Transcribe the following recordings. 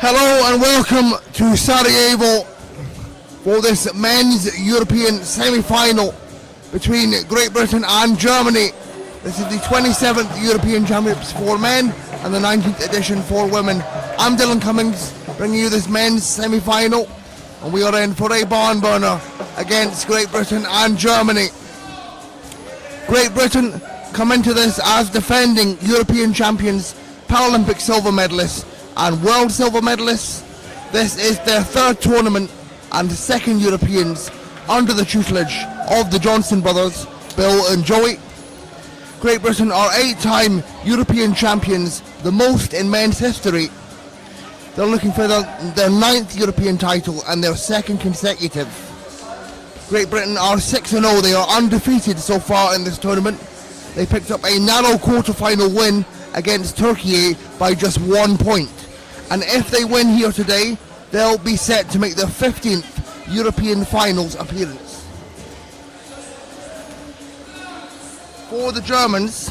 Hello and welcome to Sarajevo for this men's European semi-final between Great Britain and Germany. This is the 27th European Championships for men and the 19th edition for women. I'm Dylan Cummings, bringing you this men's semi-final, and we are in for a barn burner against Great Britain and Germany. Great Britain come into this as defending European champions, Paralympic silver medalists and world silver medalists. This is their third tournament and second Europeans under the tutelage of the Johnson brothers, Bill and Joey. Great Britain are 8-time European champions, the most in men's history. They're looking for their 9th European title and their second consecutive. Great Britain are 6-0, they are undefeated so far in this tournament. They picked up a narrow quarter-final win against Turkey by just 1 point. And if they win here today, they'll be set to make their 15th European finals appearance. For the Germans,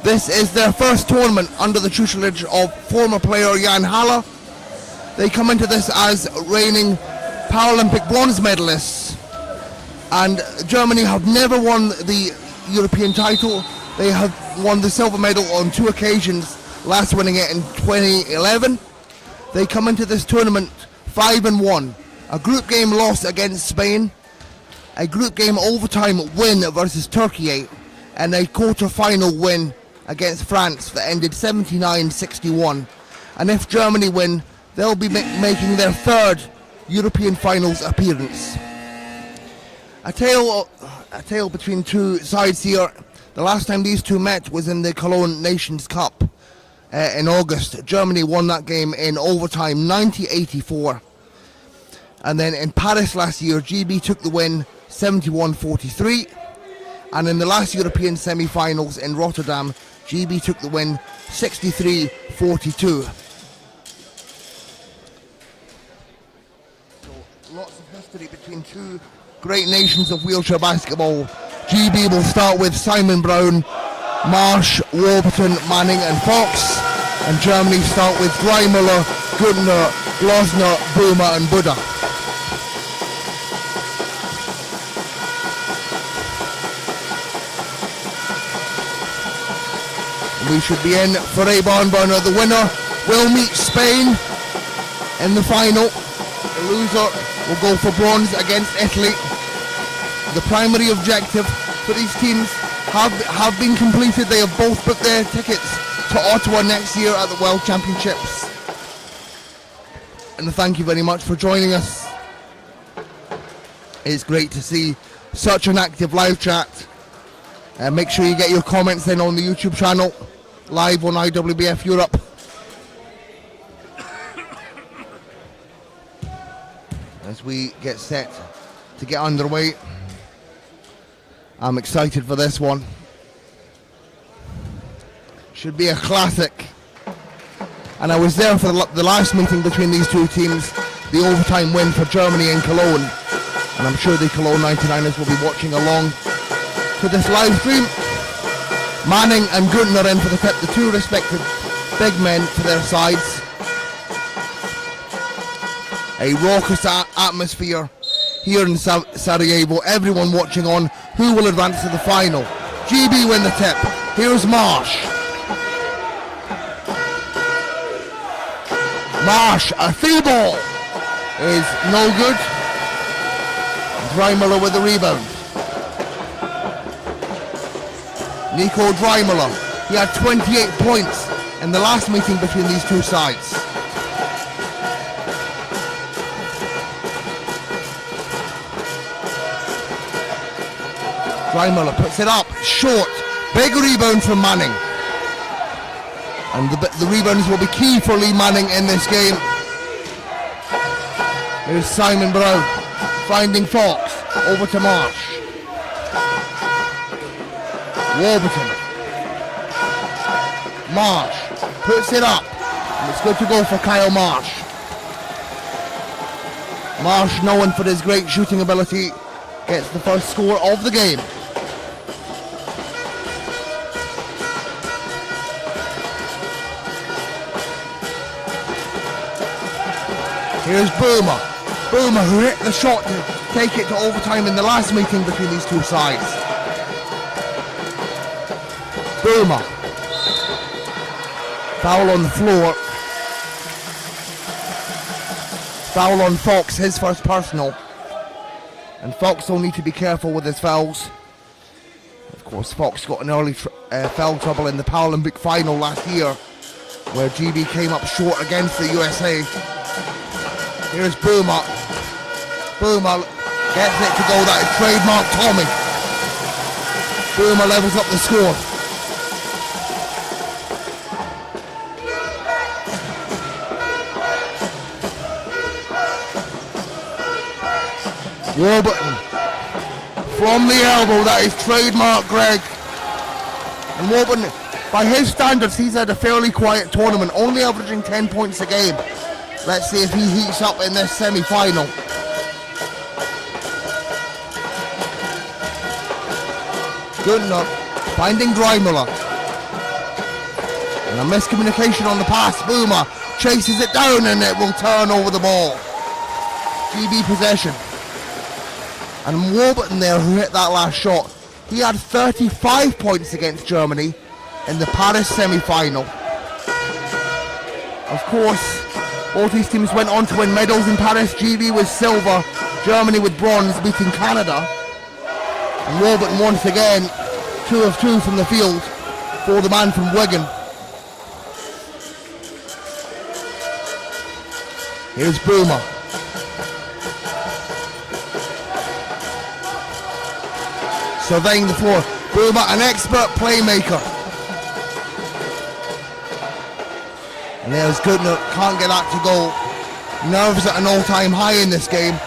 this is their first tournament under the tutelage of former player Jan Haller. They come into this as reigning Paralympic bronze medalists. And Germany have never won the European title. They have won the silver medal on 2 occasions, last winning it in 2011. They come into this tournament 5-1. A group game loss against Spain, a group game overtime win versus Turkey, and a quarter-final win against France that ended 79-61. And if Germany win, they'll be making their third European finals appearance. A tale between two sides here. The last time these two met was in the Cologne Nations Cup in August. Germany won that game in overtime, 90-84. And then in Paris last year, GB took the win, 71-43. And in the last European semi-finals in Rotterdam, GB took the win, 63-42. So lots of history between two great nations of wheelchair basketball. GB will start with Simon Brown, Marsh, Warburton, Manning and Fox. And Germany start with Dreimüller, Gürtner, Glasner, Boomer and Buddha. We should be in for a barn burner. The winner will meet Spain in the final. The loser will go for bronze against Italy. The primary objective for these teams have been completed. They have both booked their tickets to Ottawa next year at the World Championships. And thank you very much for joining us. It's great to see such an active live chat. Make sure you get your comments in on the YouTube channel, live on IWBF Europe. As we get set to get underway, I'm excited for this one. Should be a classic. And I was there for the last meeting between these two teams, the overtime win for Germany in Cologne. And I'm sure the Cologne 99ers will be watching along to this live stream. Manning and Gürtner in for the tip, the two respective big men to their sides. A raucous atmosphere here in Sarajevo. Everyone watching on. Who will advance to the final? GB win the tip. Here's Marsh. Marsh, a free ball is no good. Dreimüller with the rebound. Nico Dreimüller, he had 28 points in the last meeting between these two sides. Dreimüller puts it up, short, big rebound from Manning. And the rebounds will be key for Lee Manning in this game. Here's Simon Brown, finding Fox, over to Marsh. Warburton. Marsh puts it up. And it's good to go for Kyle Marsh. Marsh, known for his great shooting ability, gets the first score of the game. Here's Boomer. Boomer, who hit the shot to take it to overtime in the last meeting between these two sides. Boomer. Foul on the floor. Foul on Fox, his first personal. And Fox will need to be careful with his fouls. Of course, Fox got an early foul trouble in the Paralympic final last year, where GB came up short against the USA. Here's Boomer. Boomer gets it to go. That is trademark Tommy. Boomer levels up the score. Warburton from the elbow. That is trademark Greg. And Warburton, by his standards, he's had a fairly quiet tournament, only averaging 10 points a game. Let's see if he heats up in this semi-final. Guntner finding Dreimüller. And a miscommunication on the pass. Boomer chases it down and it will turn over the ball. GB possession. And Warburton there, who hit that last shot, he had 35 points against Germany in the Paris semi-final. Of course, both these teams went on to win medals in Paris. GB with silver, Germany with bronze, beating Canada. And Warburton once again, 2 of 2 from the field for the man from Wigan. Here's Boomer. Surveying the floor. Boomer, an expert playmaker. And there's Guntner, can't get that to go. Nerves at an all-time high in this game.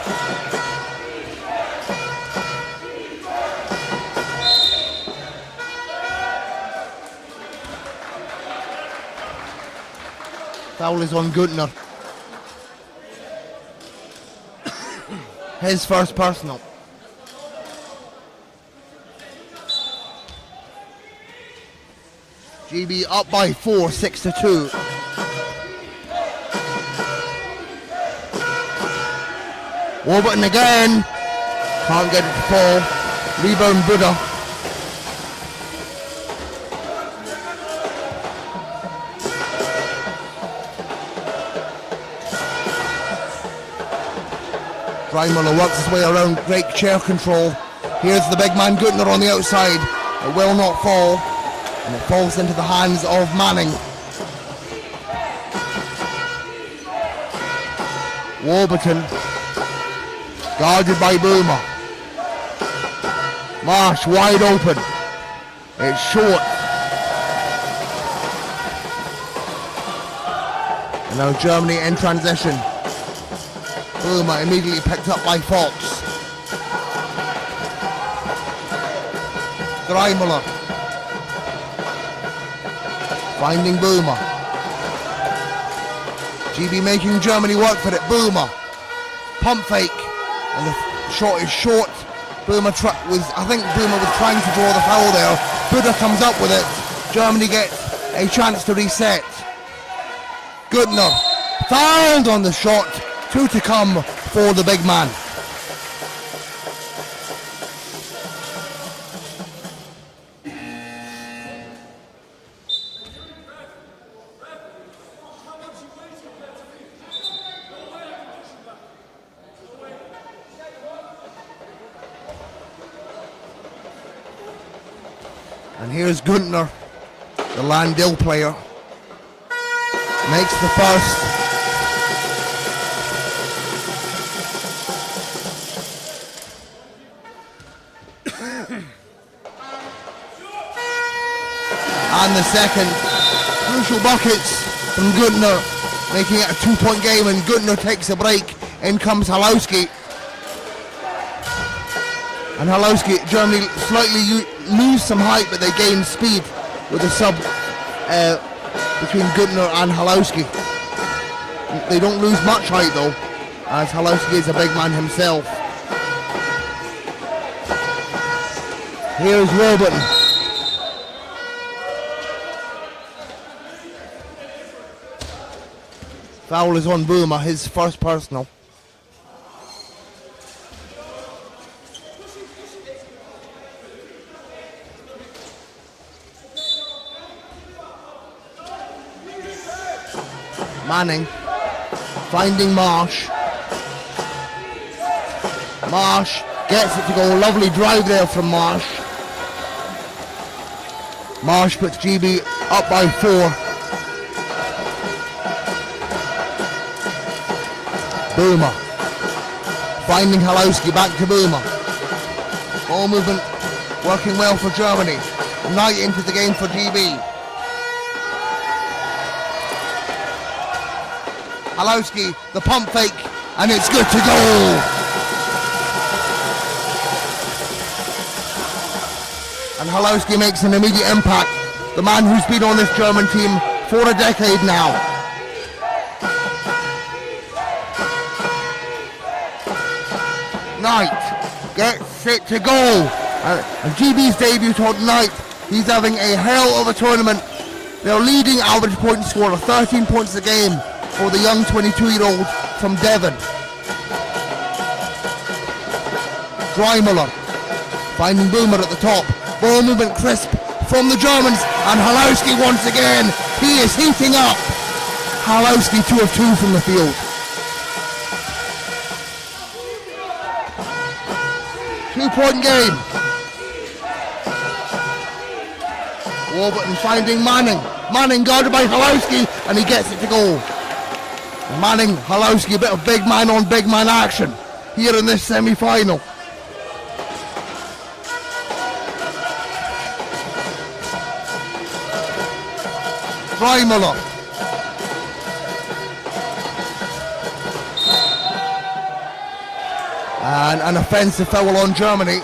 Foul is on Guntner. His first personal. GB up by 4, 6-2. Warburton again. Can't get it to fall. Rebound Buddha. Dreimüller works his way around, great chair control. Here's the big man Guntner on the outside. It will not fall. And it falls into the hands of Manning. Warburton, guarded by Boomer. Marsh wide open. It's short. And now Germany in transition. Boomer immediately picked up by Fox. Dreimüller. Finding Boomer. GB making Germany work for it. Boomer. Pump fake. And the shot is short. I think Boomer was trying to draw the foul there. Buddha comes up with it. Germany gets a chance to reset. Guntner fouled on the shot. 2 to come for the big man. And here's Guntner, the Landil player. Makes the first. And the second. Crucial buckets from Guntner, making it a 2-point game, and Guntner takes a break. In comes Halowski. And Halowski, Germany slightly lose some height, but they gain speed with a sub between Guntner and Halowski. They don't lose much height though, as Halowski is a big man himself. Here's Warburton. Foul is on Boomer, his first personal. Manning finding Marsh. Marsh gets it to go. Lovely drive there from Marsh. Marsh puts GB up by 4. Boomer finding Halowski, back to Boomer. Ball movement working well for Germany. Knight into the game for GB. Halowski, the pump fake, and it's good to go. And Halowski makes an immediate impact. The man who's been on this German team for a decade now. Knight gets it to go. And GB's debut on Knight. He's having a hell of a tournament. Their leading average point scorer, 13 points a game for the young 22-year-old from Devon. Dreimler finding Boomer at the top. Ball movement crisp from the Germans, and Halowski once again. He is heating up. Halowski 2 of 2 from the field. 2-point game. Warburton finding Manning. Manning guarded by Halowski, and he gets it to go. Manning, Halowski, a bit of big man on big man action here in this semi-final. Dreimler. And an offensive foul on Germany.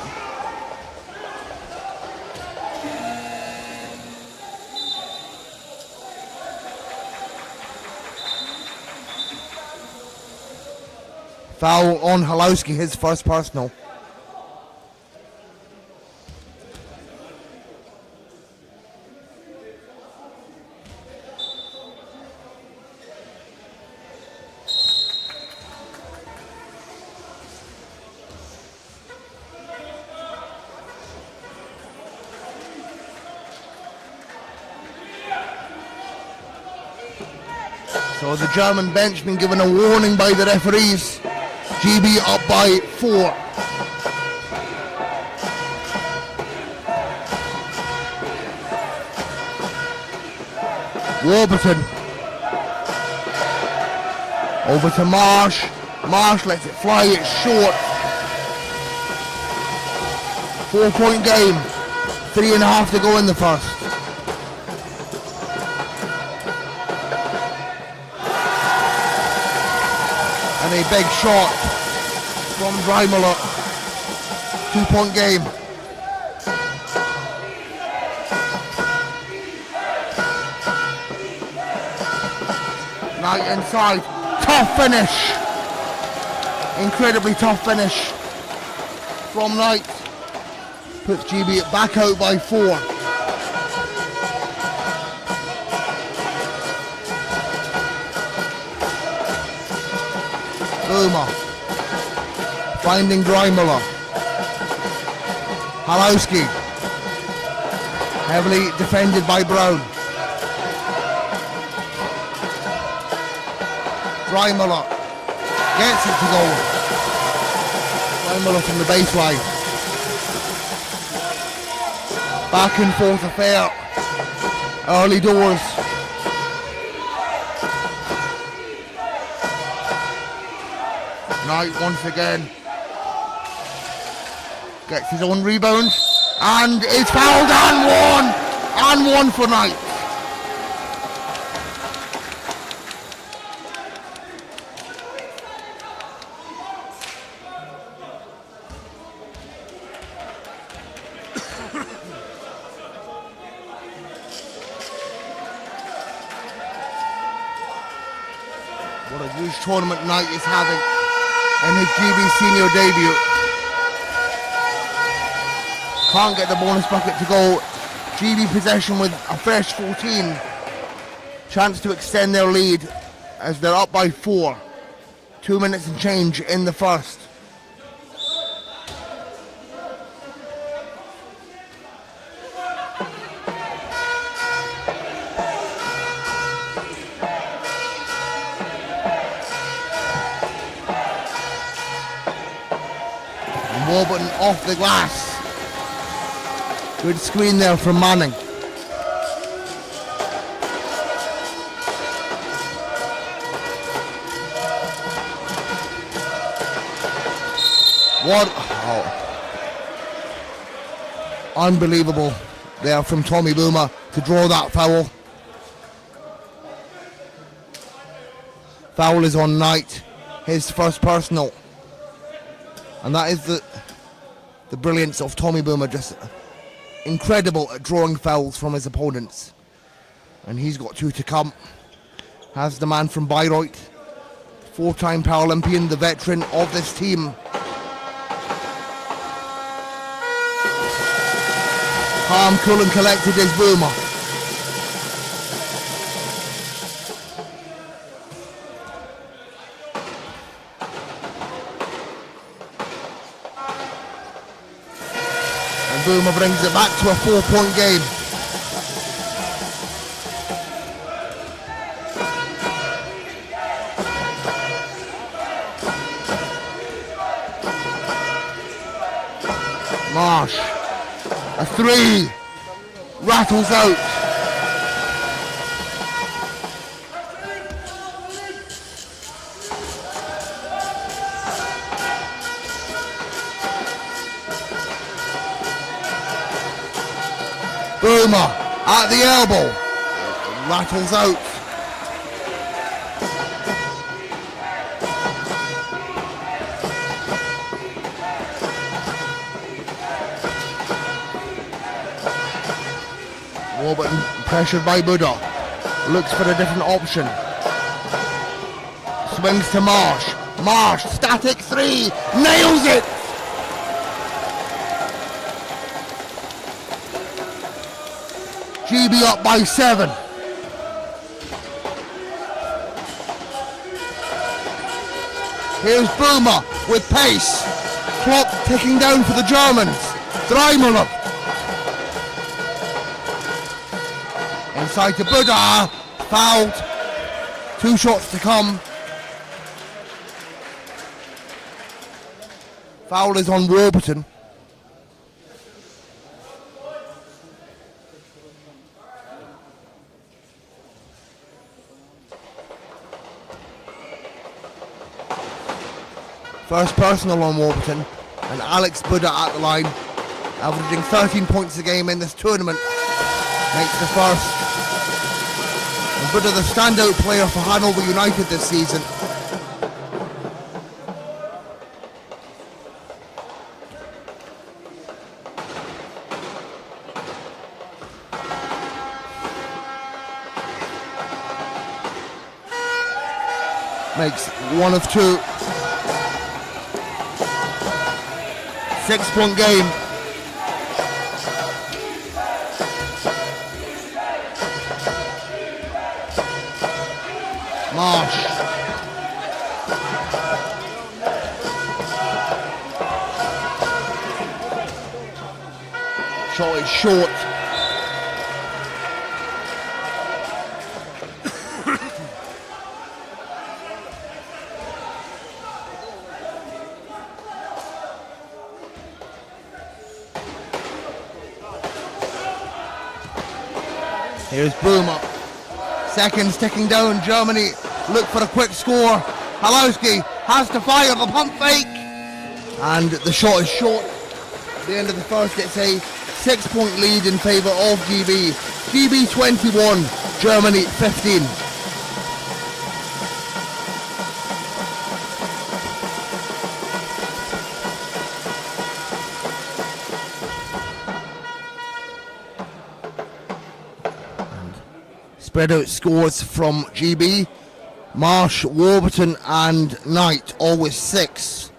Foul on Halowski, his first personal. So the German bench been given a warning by the referees. GB up by 4. Warburton. Over to Marsh. Marsh lets it fly, it's short. 4-point game. 3.5 to go in the first. And a big shot from Dreimler. 2-point game. Knight inside. Tough finish. Incredibly tough finish from Knight. Puts GB back out by 4. Boomer finding Dreimler. Halowski heavily defended by Brown. Dreimler gets it to go. Dreimler from the baseline. Back and forth affair. Early doors. Knight once again gets his own rebound and is fouled and one for Knight. What a huge tournament Knight is having in his GB senior debut. Can't get the bonus bucket to go. GB possession with a fresh 14. Chance to extend their lead as they're up by 4. 2 minutes and change in the first. Warburton off the glass. Good screen there from Manning. What? Oh. Unbelievable there from Tommy Boomer to draw that foul. Foul is on Knight, his first personal. And that is the brilliance of Tommy Boomer, just incredible at drawing fouls from his opponents. And he's got 2 to come. Has the man from Bayreuth, 4-time Paralympian, the veteran of this team. Calm, cool and collected is Boomer. And Boomer brings it back to a 4-point game. Marsh. A 3 rattles out. Boomer at the elbow. Rattles out. Warburton pressured by Buddha. Looks for a different option. Swings to Marsh. Marsh, static 3. Nails it! GB up by 7. Here's Boomer with pace. Clock ticking down for the Germans. Dreimuller. Inside to Buddha, fouled, 2 shots to come. Foul is on Warburton. First personal on Warburton, and Alex Buddha at the line, averaging 13 points a game in this tournament, makes the first. And Buddha the standout player for Hanover United this season. Makes 1 of 2. 6-point game. Marsh. Shot is short. Here's Boomer. Seconds ticking down. Germany look for a quick score. Halowski has to fire the pump fake. And the shot is short. At the end of the first, it's a 6-point lead in favour of GB. GB 21, Germany 15. Spread out scores from GB. Marsh, Warburton and Knight, all with 6.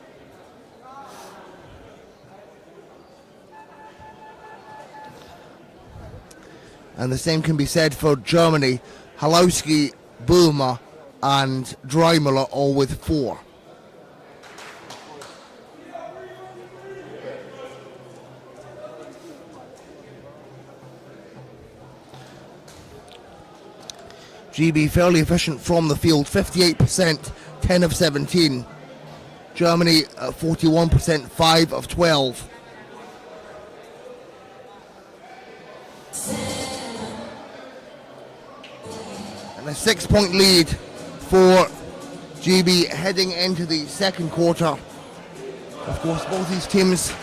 And the same can be said for Germany. Halowski, Boomer and Dreimuller, all with 4. GB fairly efficient from the field, 58%, 10 of 17. Germany 41%, 5 of 12. And a 6-point lead for GB heading into the second quarter. Of course, both these teams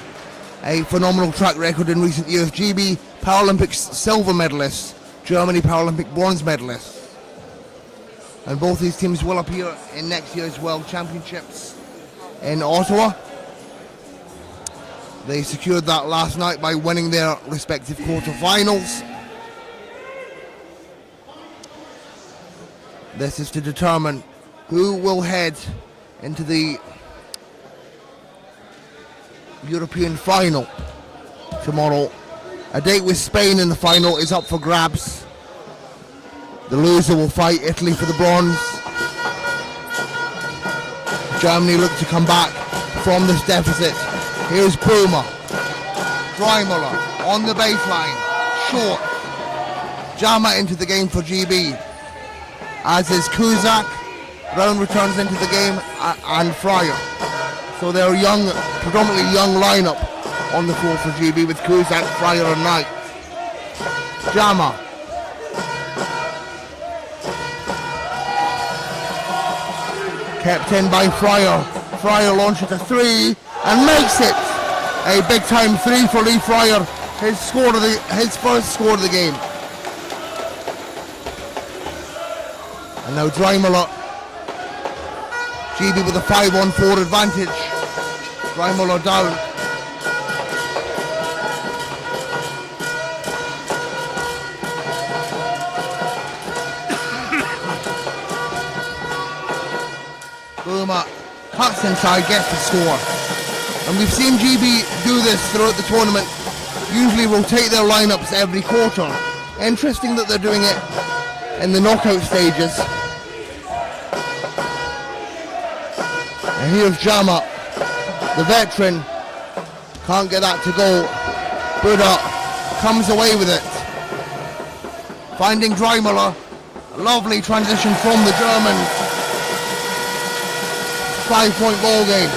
a phenomenal track record in recent years. GB Paralympics silver medalists, Germany Paralympic bronze medalists. And both these teams will appear in next year's World Championships in Ottawa. They secured that last night by winning their respective quarterfinals. This is to determine who will head into the European final tomorrow. A date with Spain in the final is up for grabs. The loser will fight Italy for the bronze. Germany look to come back from this deficit. Here's Boomer. Dreimuller on the baseline. Short. Jama into the game for GB. As is Kuzak. Brown returns into the game and Fryer. So they're young, predominantly young lineup on the floor for GB with Kuzak, Fryer and Knight. Jama. Kept in by Fryer. Fryer launches a three and makes it. A big time three for Lee Fryer. His first score of the game. And now Dreimuller. GB with a 5-on-4 advantage. Dreimuller down. Boomer cuts inside, gets the score. And we've seen GB do this throughout the tournament. Usually rotate their lineups every quarter. Interesting that they're doing it in the knockout stages. And here's Jama, the veteran. Can't get that to go. Buddha comes away with it. Finding Dreimuller. A lovely transition from the Germans. 5-point ball game.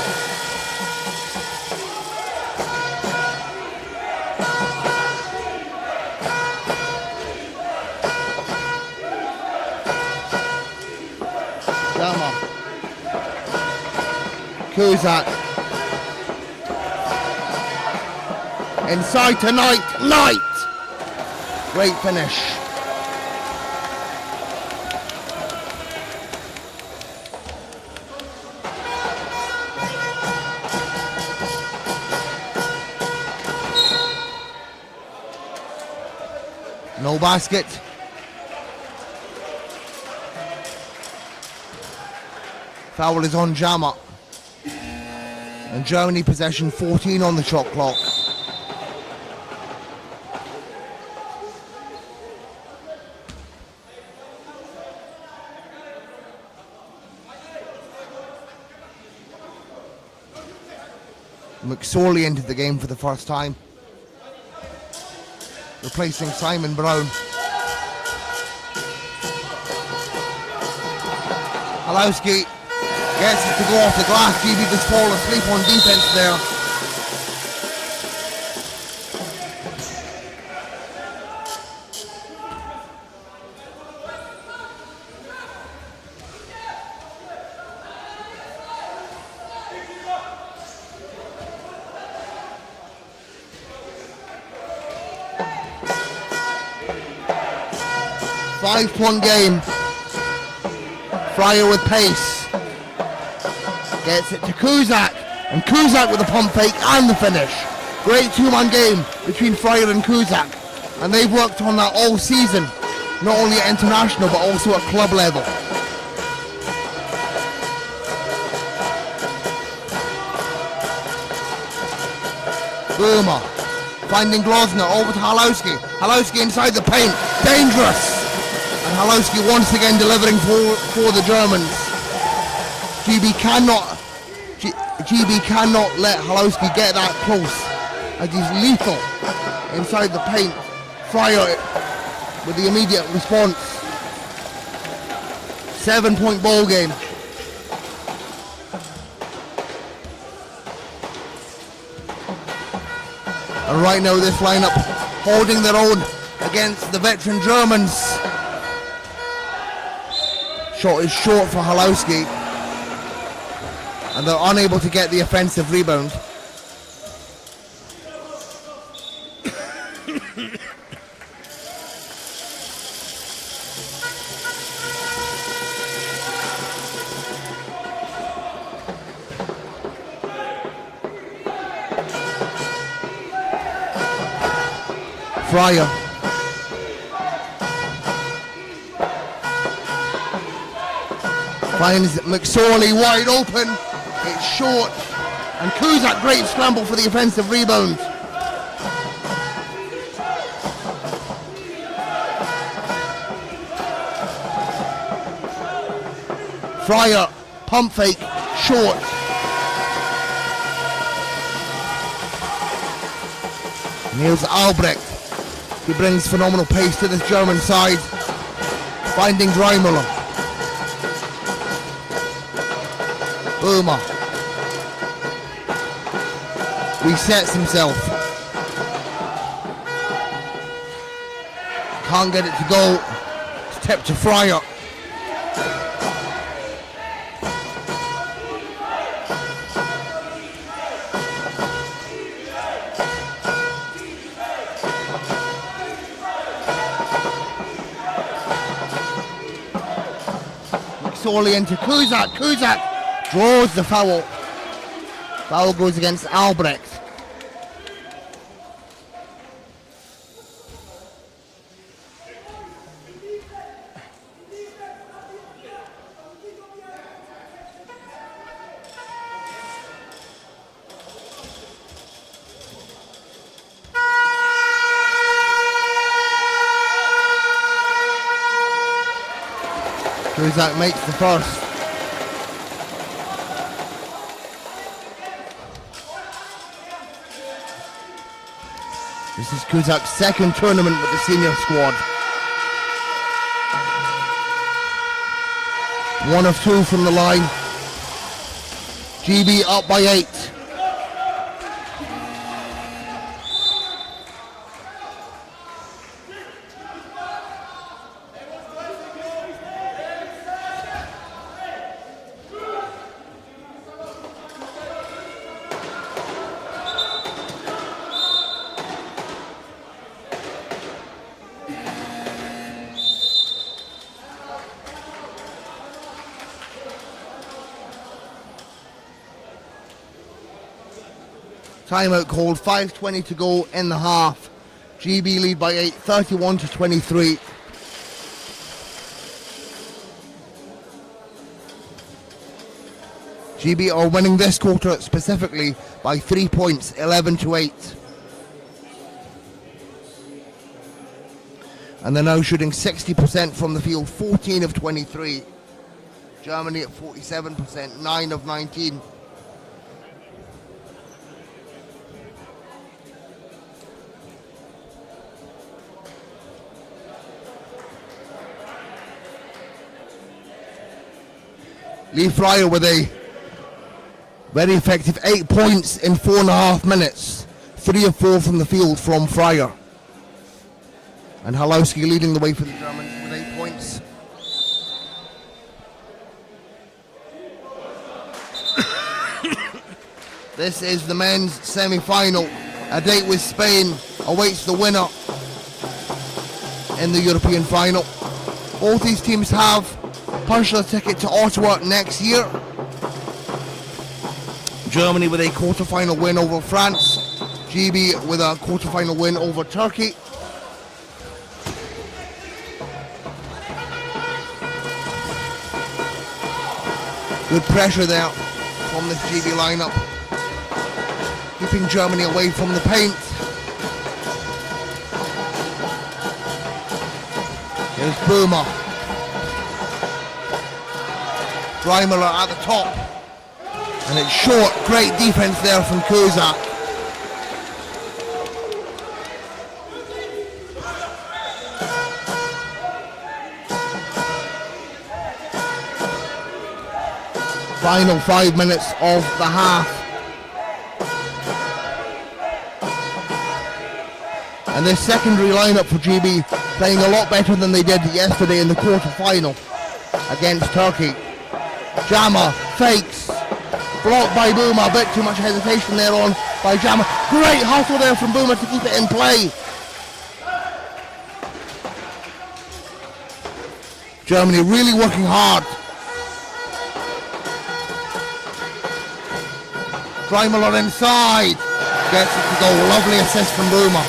Jama. Kuzak. Inside to Knight. Knight! Great finish. No basket. Foul is on Jama. And Germany possession 14 on the shot clock. McSorley entered the game for the first time, replacing Simon Brown. Halowski gets it to go off the glass. GB just fall asleep on defense there. Five-point game. Fryer with pace. Gets it to Kuzak. And Kuzak with a pump fake and the finish. Great two-man game between Fryer and Kuzak. And they've worked on that all season. Not only at international but also at club level. Boomer. Finding Glosner over to Halowski. Halowski inside the paint. Dangerous. And Halowski once again delivering for the Germans. GB cannot let Halowski get that close, as he's lethal inside the paint. Fryer with the immediate response. 7-point ball game. And right now this lineup holding their own against the veteran Germans. Shot is short for Halowski. And they're unable to get the offensive rebound. Fryer. Finds McSorley wide open. It's short. And Kuzak, great scramble for the offensive rebound. Fryer, pump fake, short. And here's Albrecht. He brings phenomenal pace to this German side. Finding Dreimüller. Boomer. Resets himself. Can't get it to go. It's tipped to Fryer. McSorley into Kuzak. Kuzak draws the foul. Foul goes against Albrecht. Kuzak makes the first. This is Kuzak's second tournament with the senior squad. 1 of 2 from the line. GB up by 8. Timeout called, 5:20 to go in the half. GB lead by 8, 31-23. GB are winning this quarter specifically by 3 points, 11-8. And they're now shooting 60% from the field, 14 of 23. Germany at 47%, 9 of 19. Lee Fryer with a very effective 8 points in 4.5 minutes. 3 of 4 from the field from Fryer. And Halowski leading the way for the Germans with 8 points. This is the men's semi-final. A date with Spain awaits the winner in the European final. Both these teams have punched their ticket to Ottawa next year. Germany with a quarter-final win over France. GB with a quarter-final win over Turkey. Good pressure there from this GB lineup, keeping Germany away from the paint. Here's Boomer. Dreimüller at the top. And it's short. Great defense there from Kuzak. Final 5 minutes of the half. And this secondary lineup for GB playing a lot better than they did yesterday in the quarter-final against Turkey. Jama fakes, blocked by Boomer, a bit too much hesitation there on by Jama. Great hustle there from Boomer to keep it in play. Germany really working hard. Dreimler inside, gets it to go. Lovely assist from Boomer.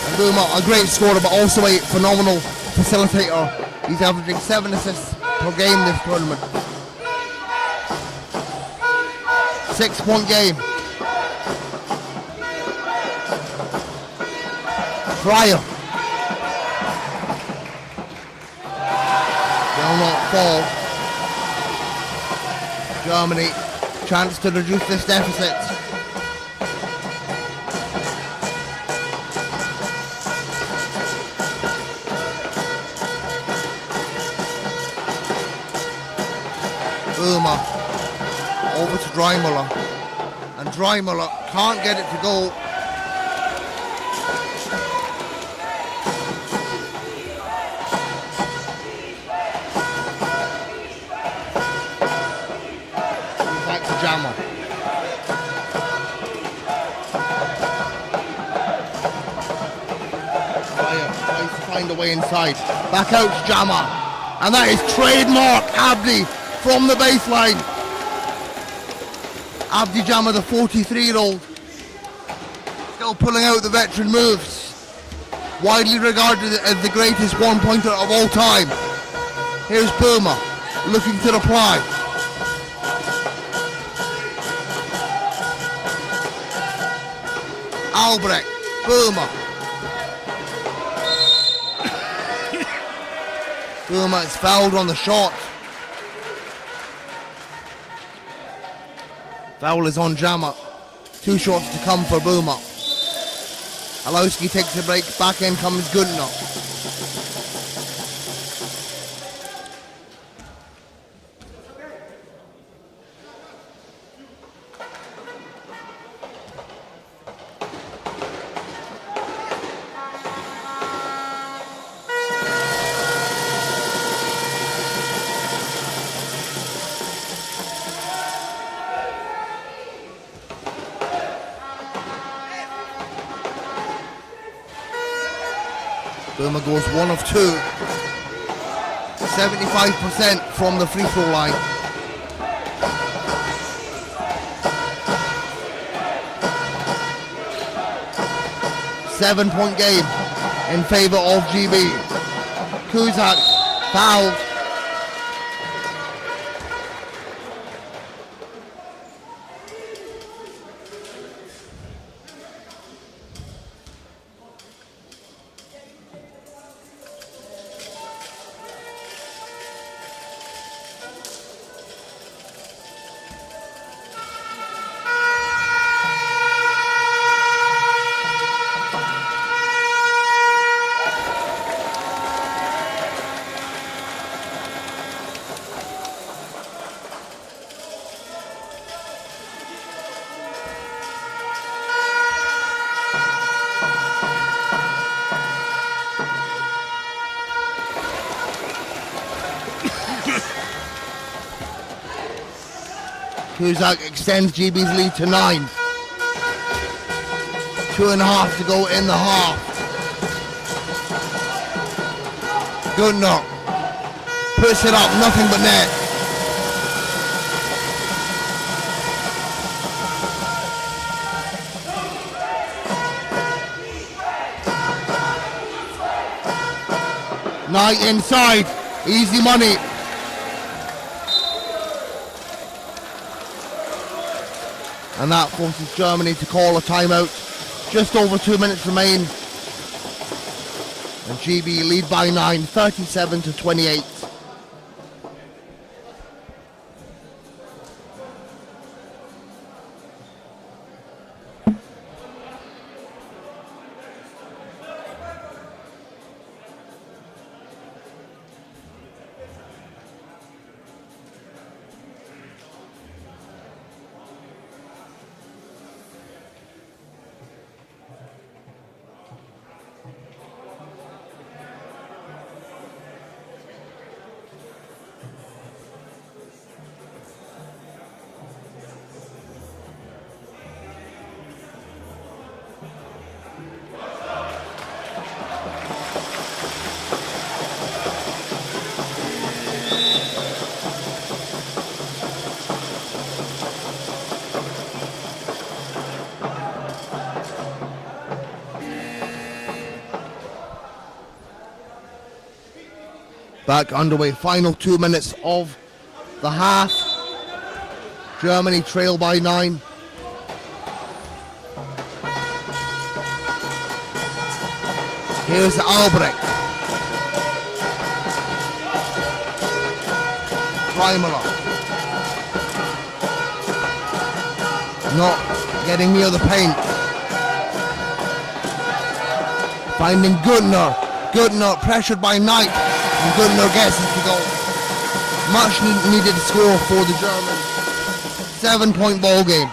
And Boomer, a great scorer, but also a phenomenal facilitator. He's averaging 7 assists per game this tournament. 6-point game. Fryer. Will not fall. Germany, chance to reduce this deficit. Boomer over to Dreimler, and Dreimler can't get it to go. Back to Jama. Tries to find a way inside. Back out to Jama, and that is trademark Abdi from the baseline. Abdi Jama, the 43-year-old, still pulling out the veteran moves. Widely regarded as the greatest one-pointer of all time. Here's Boomer, looking to reply. Albrecht, Boomer. Boomer is fouled on the shot. Foul is on Jama. 2 shots to come for Boomer. Alowski takes a break. Back in comes Gunnar. Boomer goes 1 of 2. 75% from the free throw line. Seven-point game in favor of GB. Kuzak fouled. Kuzak extends GB's lead to 9. 2.5 to go in the half. Gunnar puts it up, nothing but net. Knight inside, easy money. And that forces Germany to call a timeout. Just over 2 minutes remain. And GB lead by 9, 37-28. Back underway, final 2 minutes of the half. Germany trail by 9. Here's Albrecht. Reimeler. Not getting near the paint. Finding Gutner. Gutner pressured by Knight. And Gutner gets it to go. Much needed score for the Germans. 7-point ball game.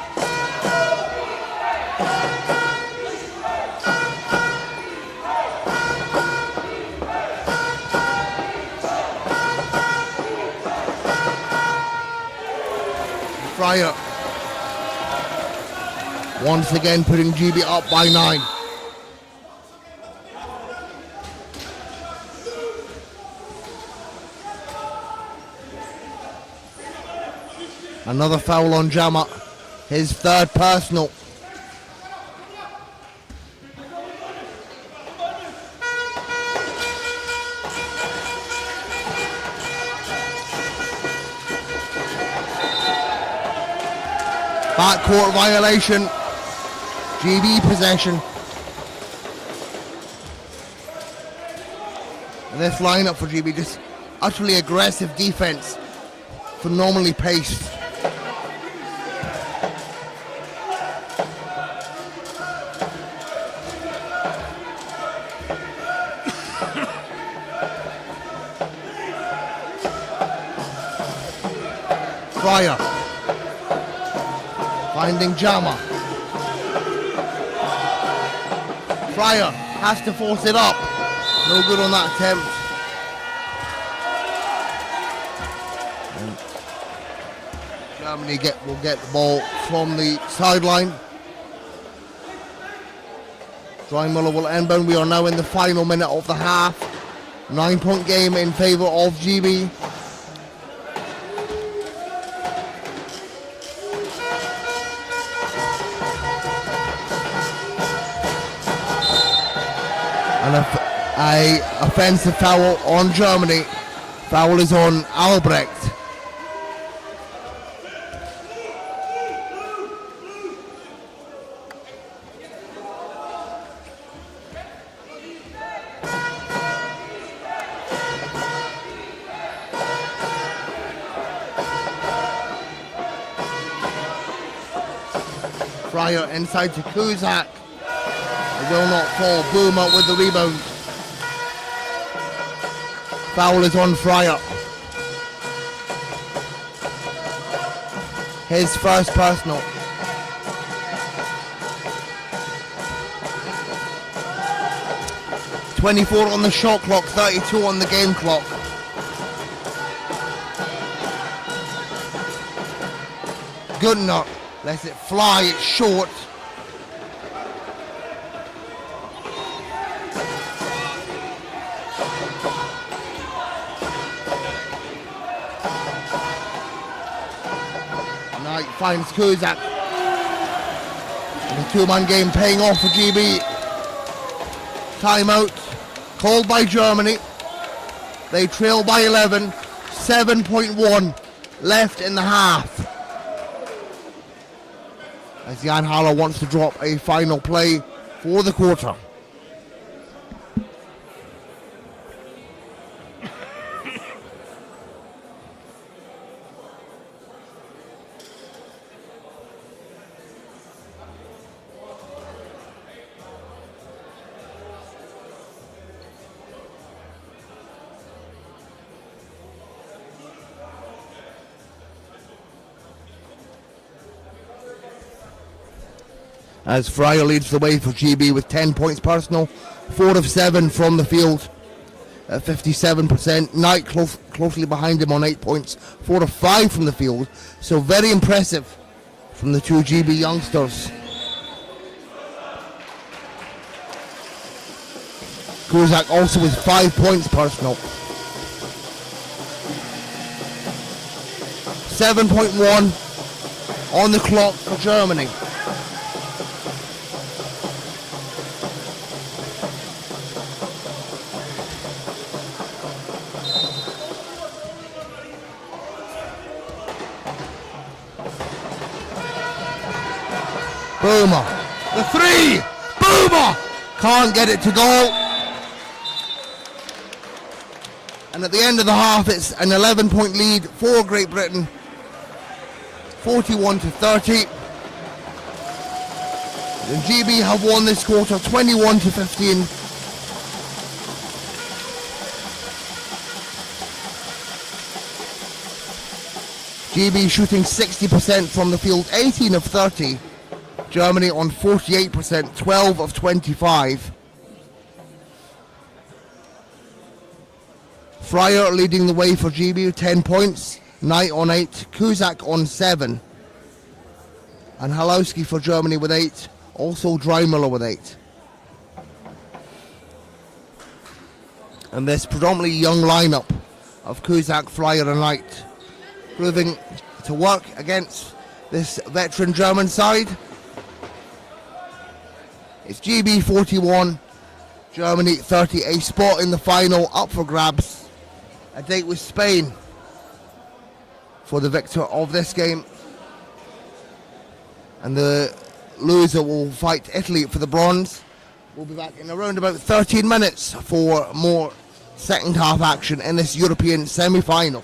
Fryer once again putting GB up by 9. Another foul on Jama, his third personal. Backcourt violation, GB possession. And this lineup for GB, just utterly aggressive defense, phenomenally paced. Fryer finding Jama. Fryer has to force it up. No good on that attempt. And Germany will get the ball from the sideline. Dreimüller will inbound. We are now in the final minute of the half. 9-point game in favor of GB. And a offensive foul on Germany. Foul is on Albrecht. Fryer inside to Kuzak. It will not fall. Boomer with the rebound. Foul is on Fryer. His first personal. .24 on the shot clock, 32 on the game clock. Gutner lets it fly, it's short. Knight finds Kuzak. The two-man game paying off for GB. Timeout called by Germany. They trail by 11. 7.1 left in the half. As Jan Haller wants to drop a final play for the quarter. As Fryer leads the way for GB with 10 points personal, 4 of 7 from the field at 57%. Knight closely behind him on 8 points, 4 of 5 from the field. So very impressive from the two GB youngsters. Kuzak also with 5 points personal. 7.1 on the clock for Germany. Boomer. The three. Boomer. Can't get it to go. And at the end of the half, it's an 11-point lead for Great Britain. 41-30. And GB have won this quarter 21-15. GB shooting 60% from the field, 18 of 30. Germany on 48%, 12 of 25. Fryer leading the way for GB, 10 points. Knight on 8, Kuzak on 7. And Halowski for Germany with 8. Also Dreimüller with 8. And this predominantly young lineup of Kuzak, Fryer and Knight proving to work against this veteran German side. It's GB 41, Germany 30, a spot in the final up for grabs. A date with Spain for the victor of this game. And the loser will fight Italy for the bronze. We'll be back in around about 13 minutes for more second half action in this European semi-final.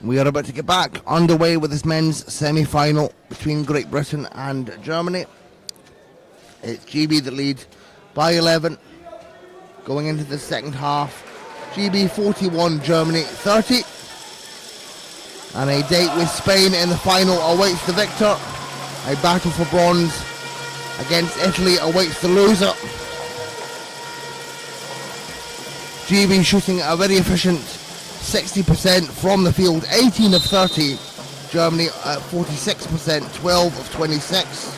We are about to get back underway with this men's semi-final between Great Britain and Germany. It's GB that lead by 11 going into the second half. GB 41, Germany 30. And a date with Spain in the final awaits the victor. A battle for bronze against Italy awaits the loser. GB shooting a very efficient 60% from the field, 18 of 30. Germany at 46%, 12 of 26.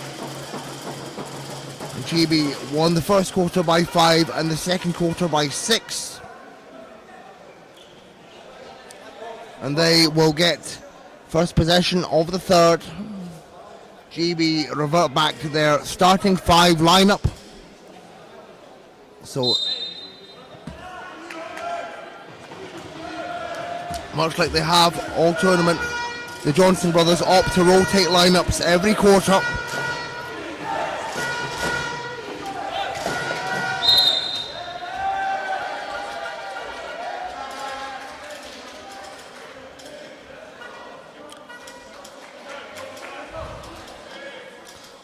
GB won the first quarter by 5 and the second quarter by 6. And they will get first possession of the third. GB revert back to their starting 5 lineup. So much like they have all tournament, the Johnson brothers opt to rotate lineups every quarter.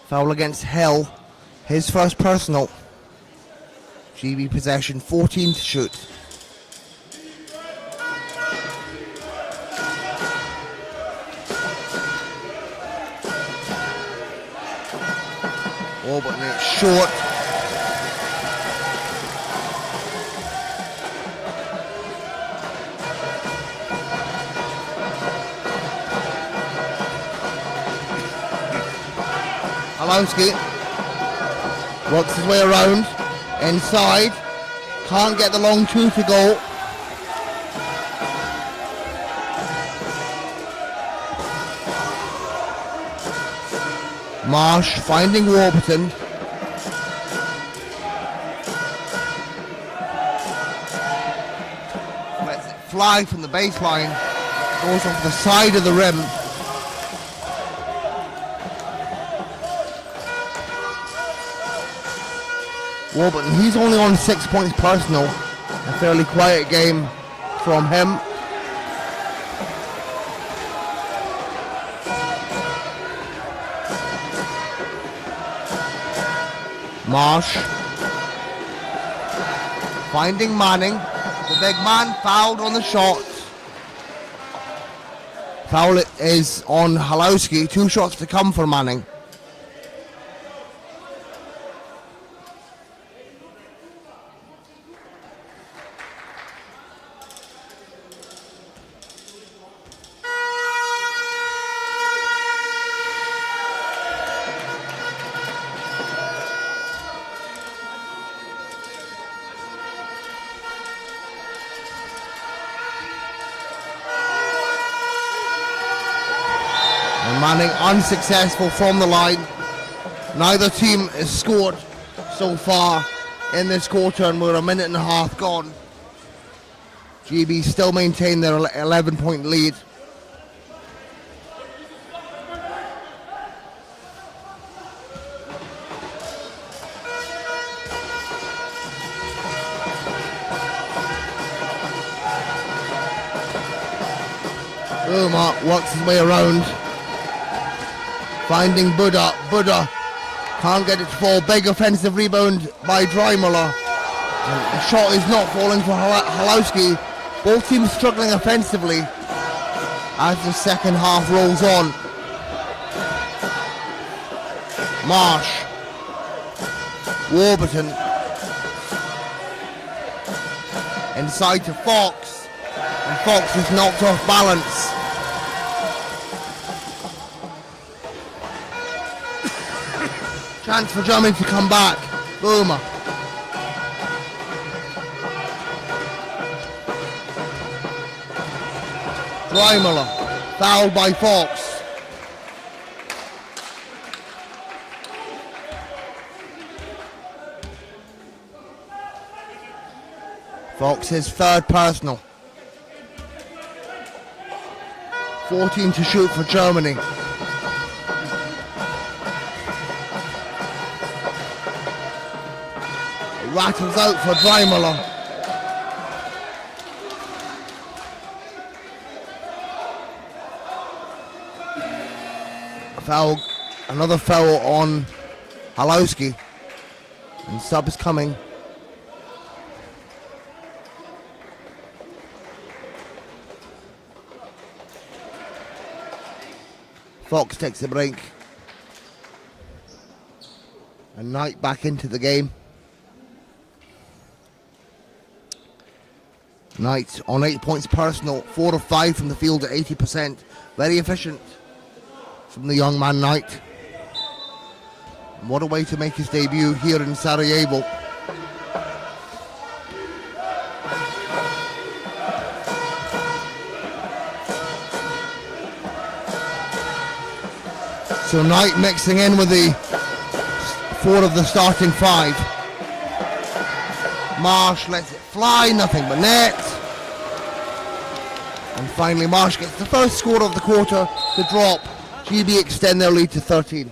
Foul against Hill, his first personal. GB possession, 14 to shoot. Oh, but it's short. Halowski works his way around, inside, can't get the long two to go. Marsh finding Warburton. Lets it fly from the baseline, goes off the side of the rim. Warburton, he's only on 6 points personal. A fairly quiet game from him. Marsh finding Manning. The big man fouled on the shot. Foul is on Halowski. 2 shots to come for Manning. Manning unsuccessful from the line. Neither team has scored so far in this quarter, and we're a minute and a half gone. GB still maintain their 11-point lead. Umar works his way around. Finding Buddha. Buddha can't get it to fall. Big offensive rebound by Dreimuller. The shot is not falling for Halowski. Both teams struggling offensively as the second half rolls on. Marsh. Warburton. Inside to Fox. And Fox is knocked off balance. Chance for Germany to come back. Boomer. Dreimuller. Fouled by Fox. Fox his third personal. 14 to shoot for Germany. Rattles out for Dreimuller. Foul, another foul on Halowski. And sub is coming. Fox takes a break. And Knight back into the game. Knight on 8 points personal, 4 of 5 from the field at 80%. Very efficient from the young man Knight. And what a way to make his debut here in Sarajevo. So Knight mixing in with the 4 of the starting 5. Marsh lets it fly, nothing but net. And finally Marsh gets the first score of the quarter to drop. GB extend their lead to 13.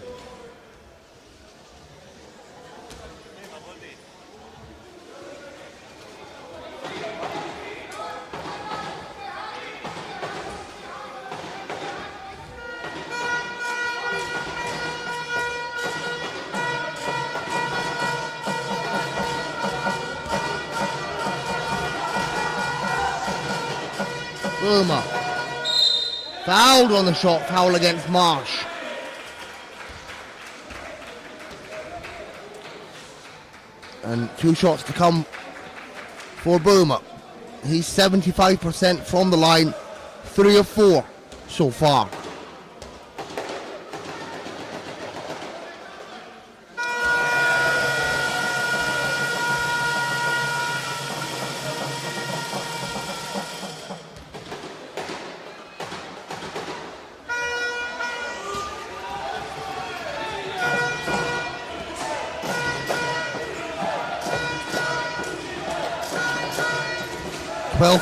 Boomer. Fouled on the shot, foul against Marsh. And 2 shots to come for Boomer. He's 75% from the line, 3 of 4 so far.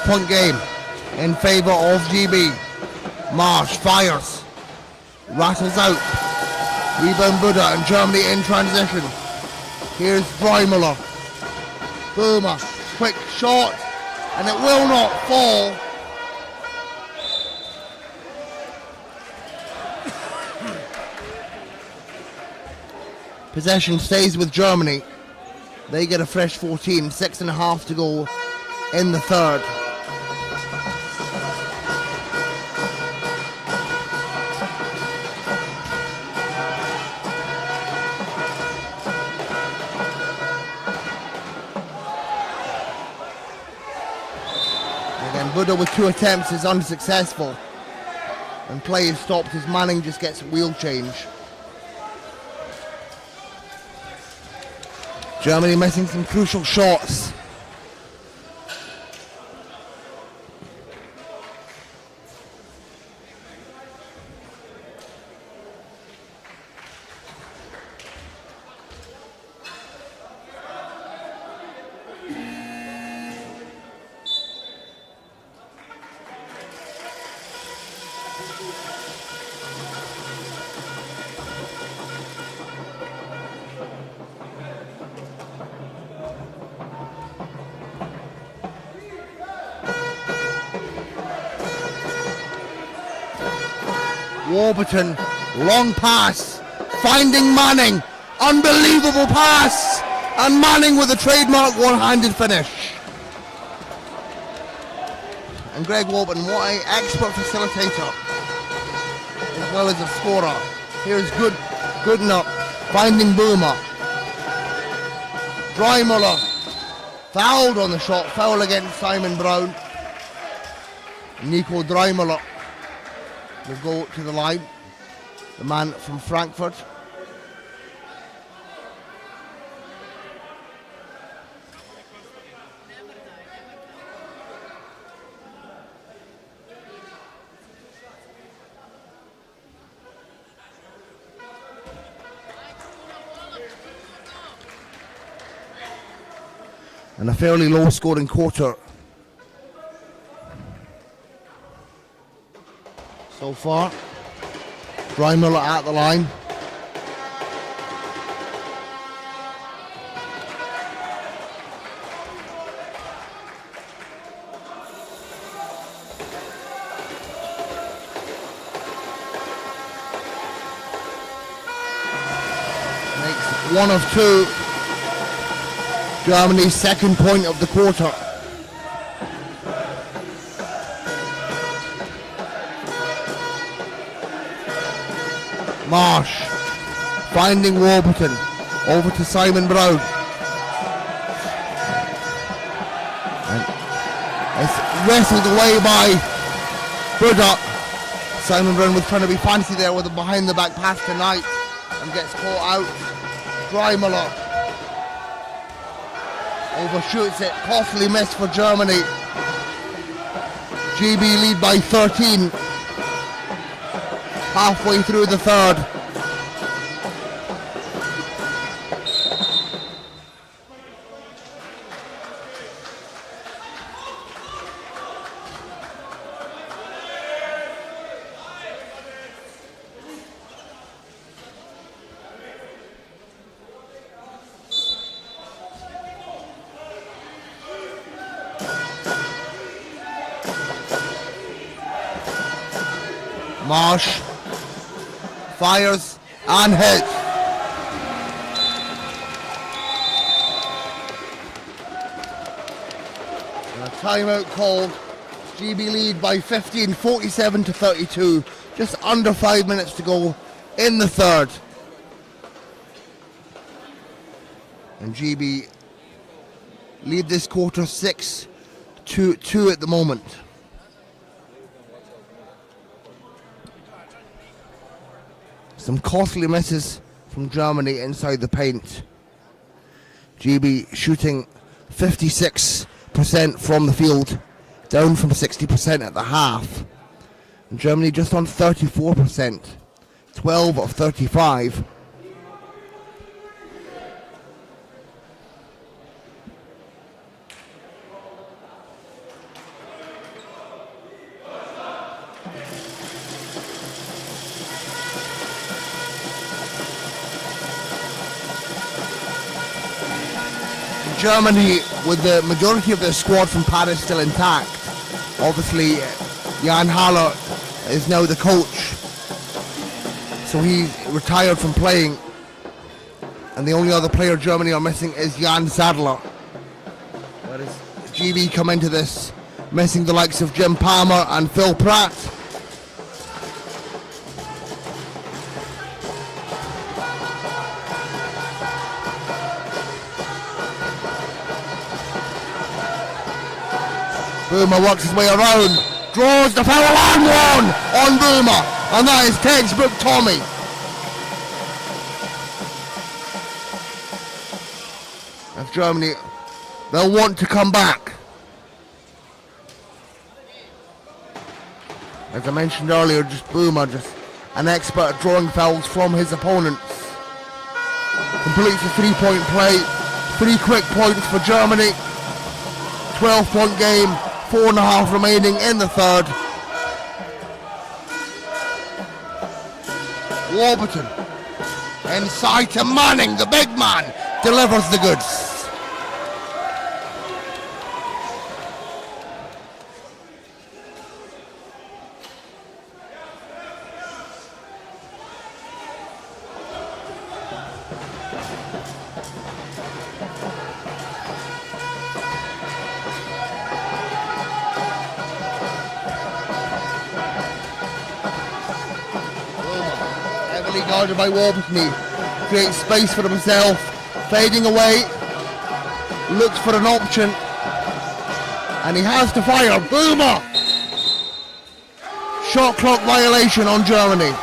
Point game in favor of GB. Marsh fires, rattles out. Rebound Buddha and Germany in transition. Here's Breimler. Boomer, quick shot, and it will not fall. Possession stays with Germany. They get a fresh 14, 6.5 to go in the third. Again, Buddha with 2 attempts is unsuccessful. And play is stopped as Manning just gets a wheel change. Germany missing some crucial shots. Warburton, long pass, finding Manning, unbelievable pass, and Manning with a trademark one-handed finish. And Greg Warburton, what an expert facilitator, as well as a scorer. Here's Goodenough, finding Boomer. Dreimüller, fouled on the shot, foul against Simon Brown. Nico Dreimüller will go to the line, the man from Frankfurt. And a fairly low scoring quarter so far. Dreimüller at the line. one of two. Germany's second point of the quarter. Marsh finding Warburton, over to Simon Brown. And it's wrestled away by Burdock. Simon Brown was trying to be fancy there with a behind the back pass tonight and gets caught out. Dreimler overshoots it, costly miss for Germany. GB lead by 13. Halfway through the third. Marsh fires and hits. And a timeout called. GB lead by 15, 47 to 32. Just under 5 minutes to go in the third. And GB lead this quarter 6-2 at the moment. Some costly misses from Germany inside the paint. GB shooting 56% from the field, down from 60% at the half. And Germany just on 34%, 12 of 35. Germany, with the majority of their squad from Paris still intact. Obviously, Jan Haller is now the coach, so he's retired from playing. And the only other player Germany are missing is Jan Sadler. Whereas GB come into this missing the likes of Jim Palmer and Phil Pratt. Boomer works his way around, draws the foul and one on Boomer, and that is textbook Tommy. If Germany, they'll want to come back. As I mentioned earlier, just Boomer, just an expert at drawing fouls from his opponents. Completes a 3-point play, 3 quick points for Germany. 12-point game. 4.5 remaining in the third. Warburton inside to Manning, the big man, delivers the goods. Guarded by Warburton, he creates space for himself, fading away, looks for an option, and he has to fire. Boomer! Shot clock violation on Germany.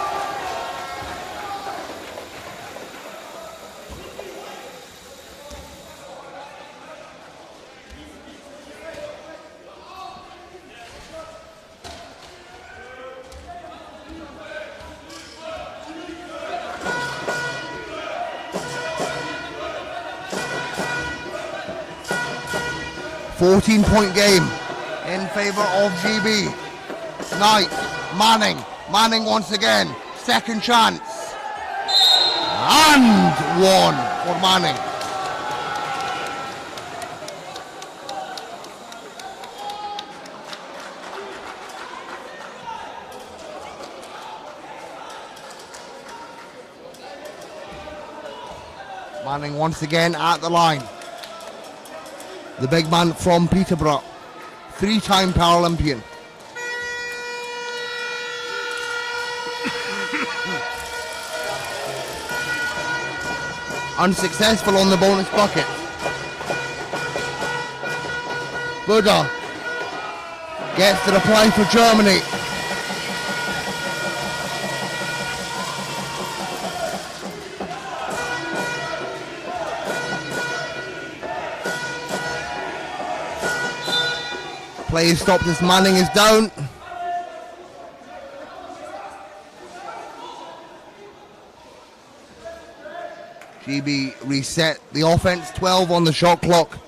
.4 game in favor of GB. Knight, Manning once again, second chance. And one for Manning. Manning once again at the line. The big man from Peterborough, 3-time Paralympian. Unsuccessful on the bonus bucket. Buddha gets the reply for Germany. Play is stopped as Manning is down. GB reset the offense, 12 on the shot clock.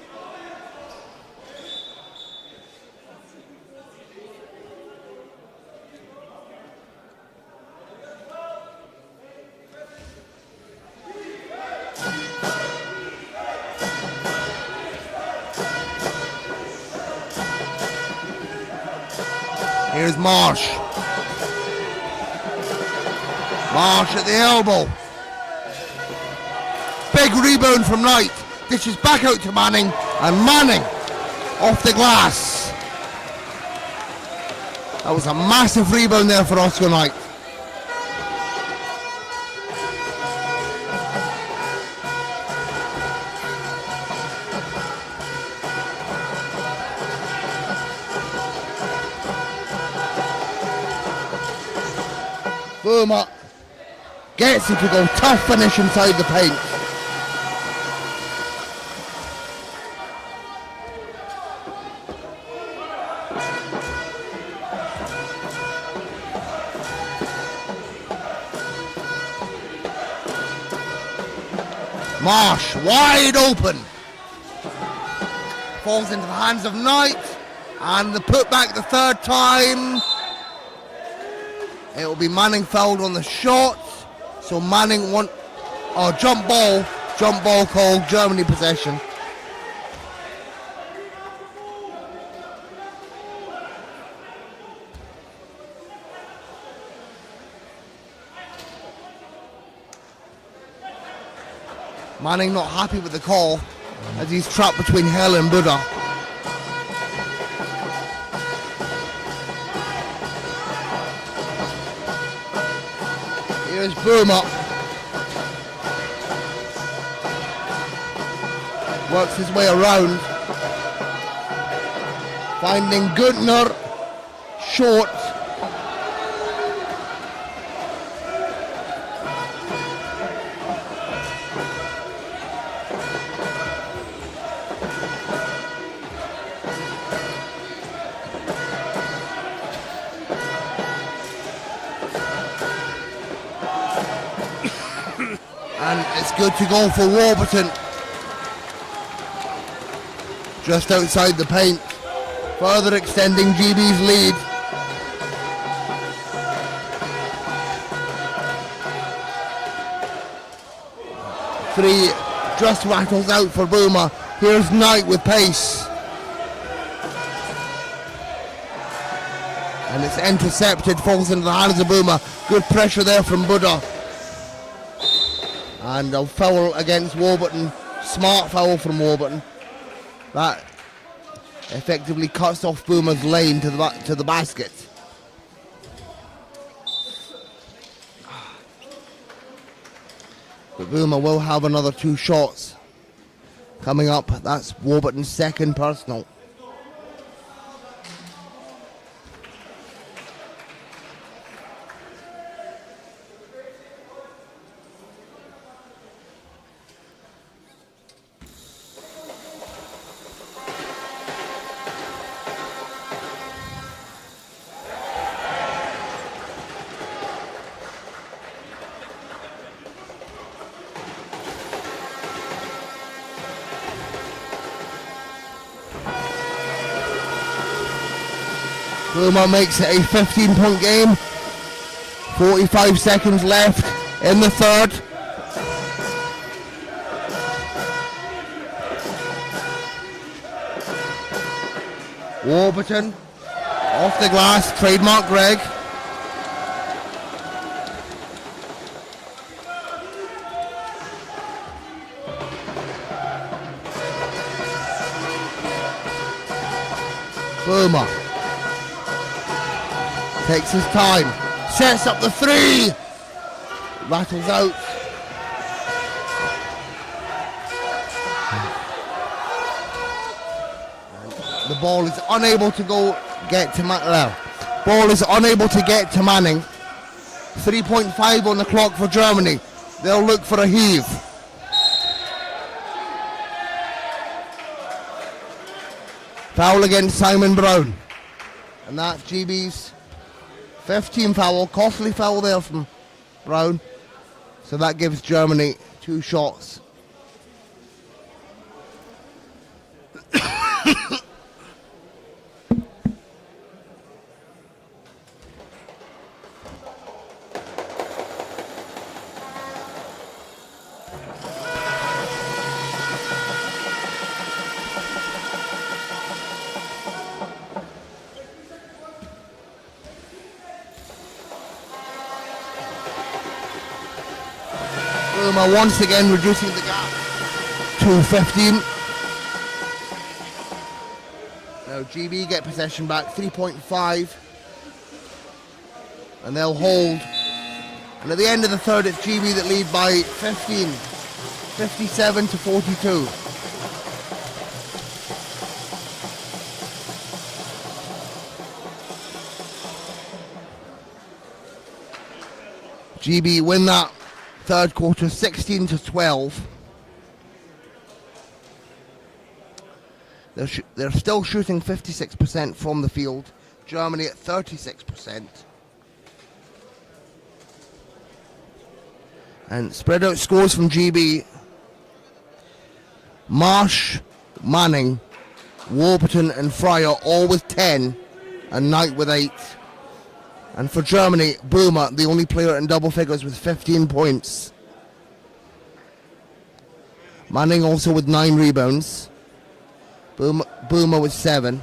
Here's Marsh. Marsh at the elbow. Big rebound from Knight. Dishes back out to Manning. And Manning off the glass. That was a massive rebound there for Oscar Knight. Boomer gets it to go. Tough finish inside the paint. Marsh wide open. Falls into the hands of Knight. And the putback the third time. It will be Manning fouled on the shot. So Manning jump ball called, Germany possession. Manning not happy with the call as he's trapped between Hell and Buddha. Here's Boomer. Works his way around. Finding Guntner. Short. And it's good to go for Warburton. Just outside the paint. Further extending GB's lead. Three just rattles out for Boomer. Here's Knight with pace. And it's intercepted, falls into the hands of Boomer. Good pressure there from Buddha. And a foul against Warburton. Smart foul from Warburton. That effectively cuts off Boomer's lane to the basket. But Boomer will have another 2 shots coming up. That's Warburton's second personal. Boomer makes it a 15-point game. 45 seconds left in the third. Warburton off the glass, trademark Greg. Boomer takes his time, sets up the three, rattles out. The ball is unable to get to Manning. Ball is unable to get to Manning. 3.5 on the clock for Germany. They'll look for a heave. Foul against Simon Brown. And that GB's 15th foul, costly foul there from Brown. So that gives Germany 2 shots. Boomer once again reducing the gap to 15. Now GB get possession back, 3.5. And they'll hold. And at the end of the third, it's GB that lead by 15. 57 to 42. GB win that third quarter 16 to 12. They're still shooting 56% from the field. Germany at 36%. And spread out scores from GB. Marsh, Manning, Warburton and Fryer all with 10 and Knight with 8. And for Germany, Boomer, the only player in double figures with 15 points. Manning also with 9 rebounds. Boomer with 7.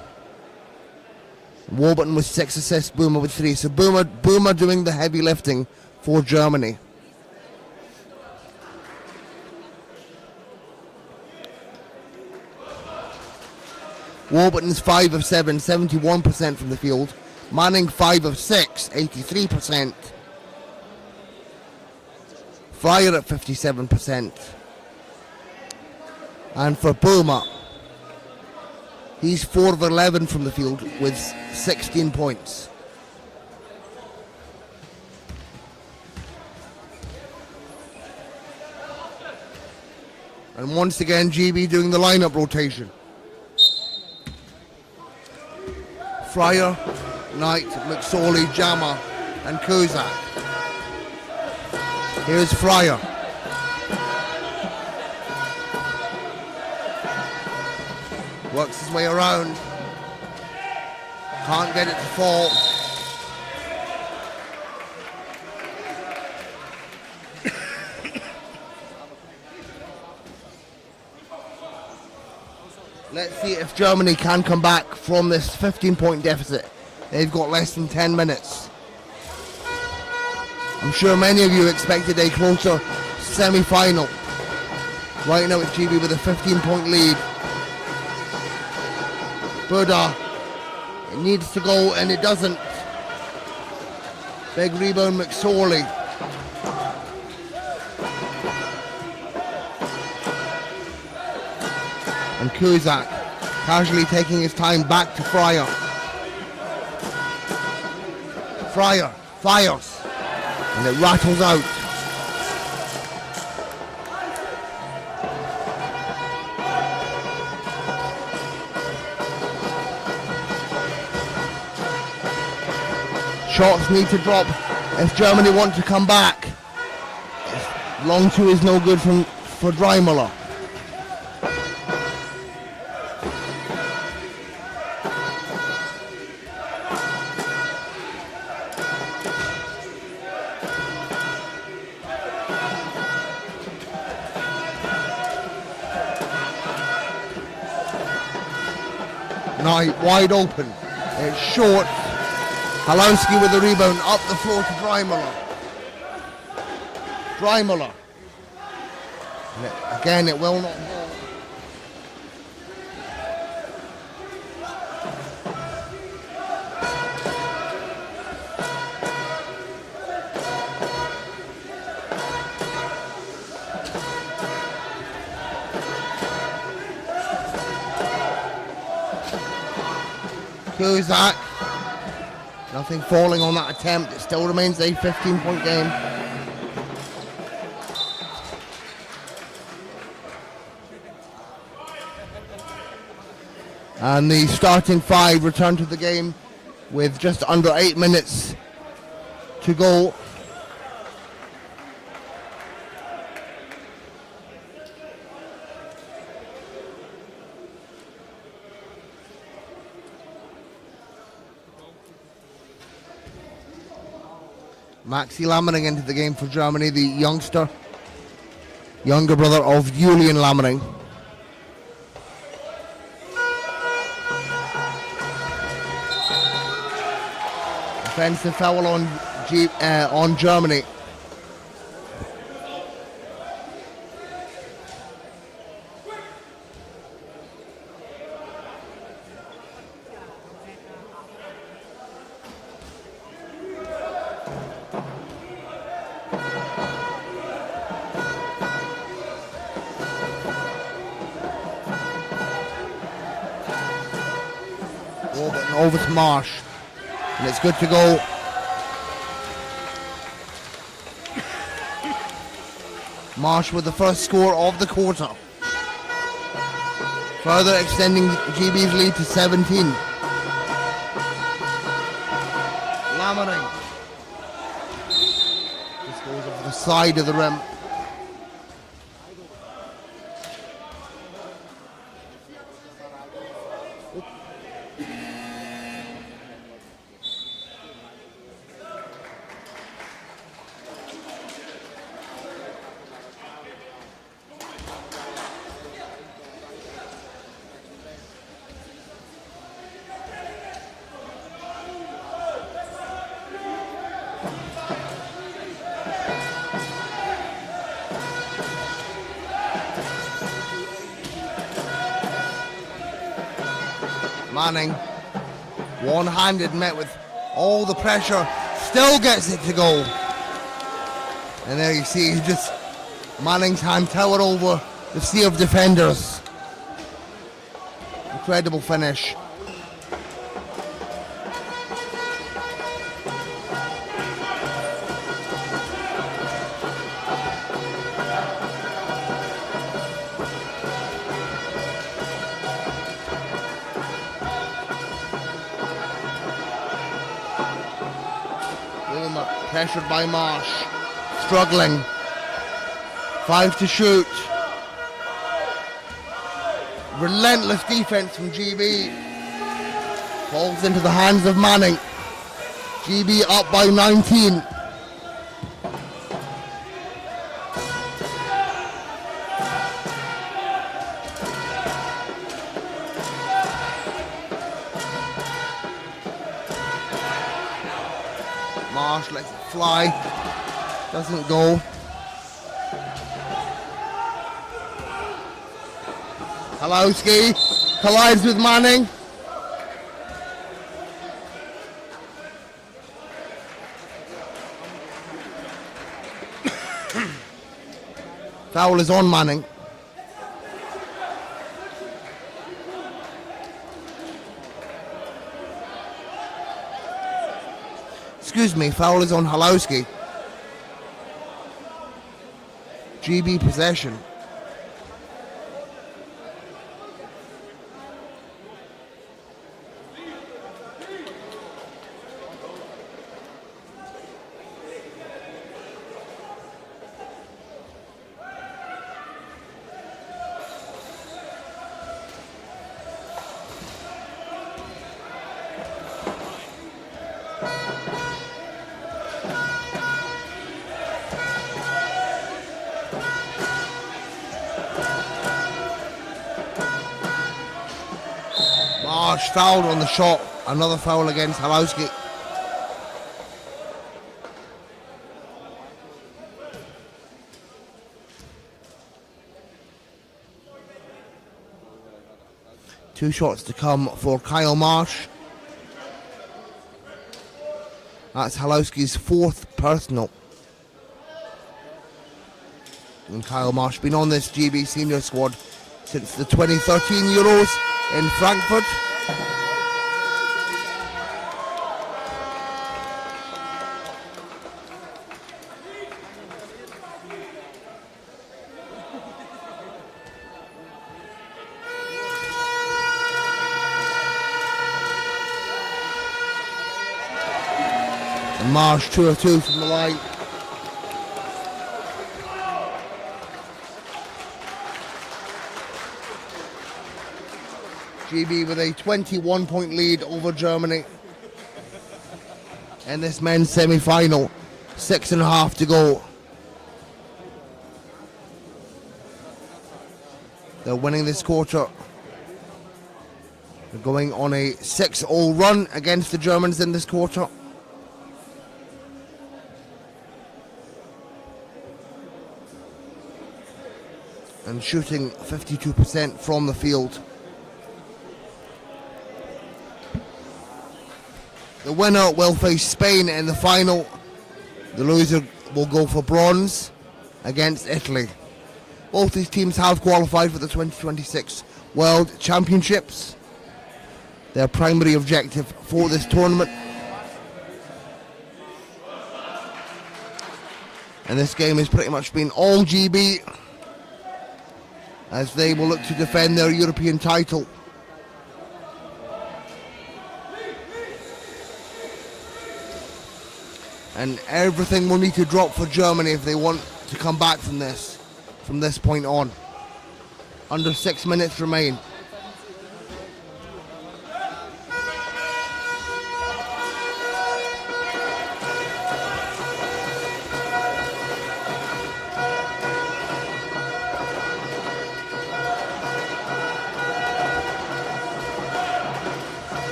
Warburton with 6 assists, Boomer with 3. So Boomer doing the heavy lifting for Germany. Warburton's 5 of 7, 71% from the field. Manning 5 of 6, 83%. Fryer at 57%. And for Boomer, he's 4 of 11 from the field with 16 points. And once again, GB doing the lineup rotation. Fryer, Knight, McSorley, Jammer, and Kozak. Here's Fryer. Works his way around. Can't get it to fall. Let's see if Germany can come back from this 15-point deficit. They've got less than 10 minutes. I'm sure many of you expected a closer semi-final. Right now it's GB with a 15-point lead. Buddha, it needs to go and it doesn't. Big rebound McSorley. And Kozak casually taking his time back to Fryer. Fryer fires and it rattles out. Shots need to drop if Germany want to come back. Long two is no good for Dreimuller. Knight wide open. It's short. Halowski with the rebound, up the floor to Dreimuller. Dreimuller. Again, it will not go. Cusack. Nothing falling on that attempt. It still remains a 15-point game. And the starting five return to the game with just under 8 minutes to go. Maxi Lammering into the game for Germany, the younger brother of Julian Lammering. Offensive foul on Germany. Over to Marsh, and it's good to go. Marsh with the first score of the quarter, further extending GB's lead to 17. Lammering just goes over the side of the rim. Manning, one-handed, met with all the pressure, still gets it to go. And there you see just Manning's hand towered over the sea of defenders. Incredible finish. Pressured by Marsh, struggling. 5 to shoot. Relentless defense from GB. Falls into the hands of Manning. GB up by 19. Marsh lets it fly, doesn't go. Halowski collides with Manning. Foul is on Manning. Excuse me, foul is on Halowski. GB possession. Marsh fouled on the shot. Another foul against Halowski. Two shots to come for Kyle Marsh. That's Halowski's fourth personal. And Kyle Marsh been on this GB senior squad since the 2013 Euros in Frankfurt. And Marsh 2 of 2 from the line. GB with a 21-point lead over Germany in this men's semi-final. 6.5 to go. They're winning this quarter. They're going on a 6-0 run against the Germans in this quarter. And shooting 52% from the field. The winner will face Spain in the final. The loser will go for bronze against Italy. Both these teams have qualified for the 2026 World Championships. Their primary objective for this tournament. And this game has pretty much been all GB, as they will look to defend their European title. And everything will need to drop for Germany if they want to come back from this point on. Under 6 minutes remain.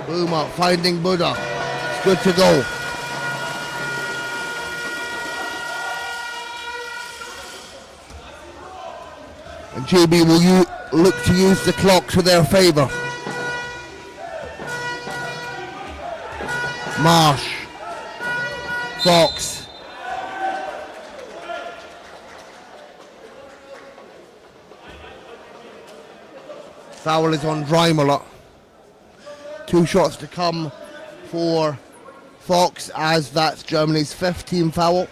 Boomer finding Buddha. It's good to go. And GB will look to use the clock to their favour. Marsh. Fox. Foul is on Dreimuller. 2 shots to come for Fox, as that's Germany's 5th team foul.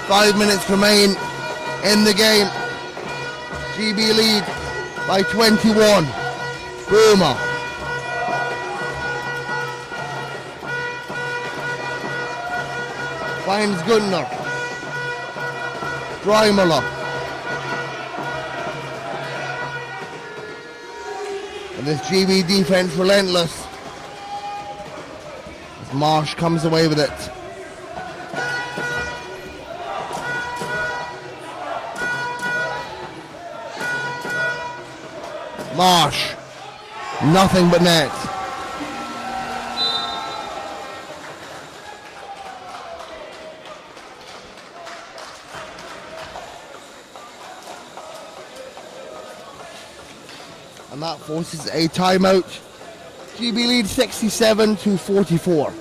Five minutes remain in the game. GB lead by 21. Boomer. Finds Gunnar. Dreimuller. And this GB defense relentless. As Marsh comes away with it. Marsh, nothing but net. And that forces a timeout. GB lead 67-44.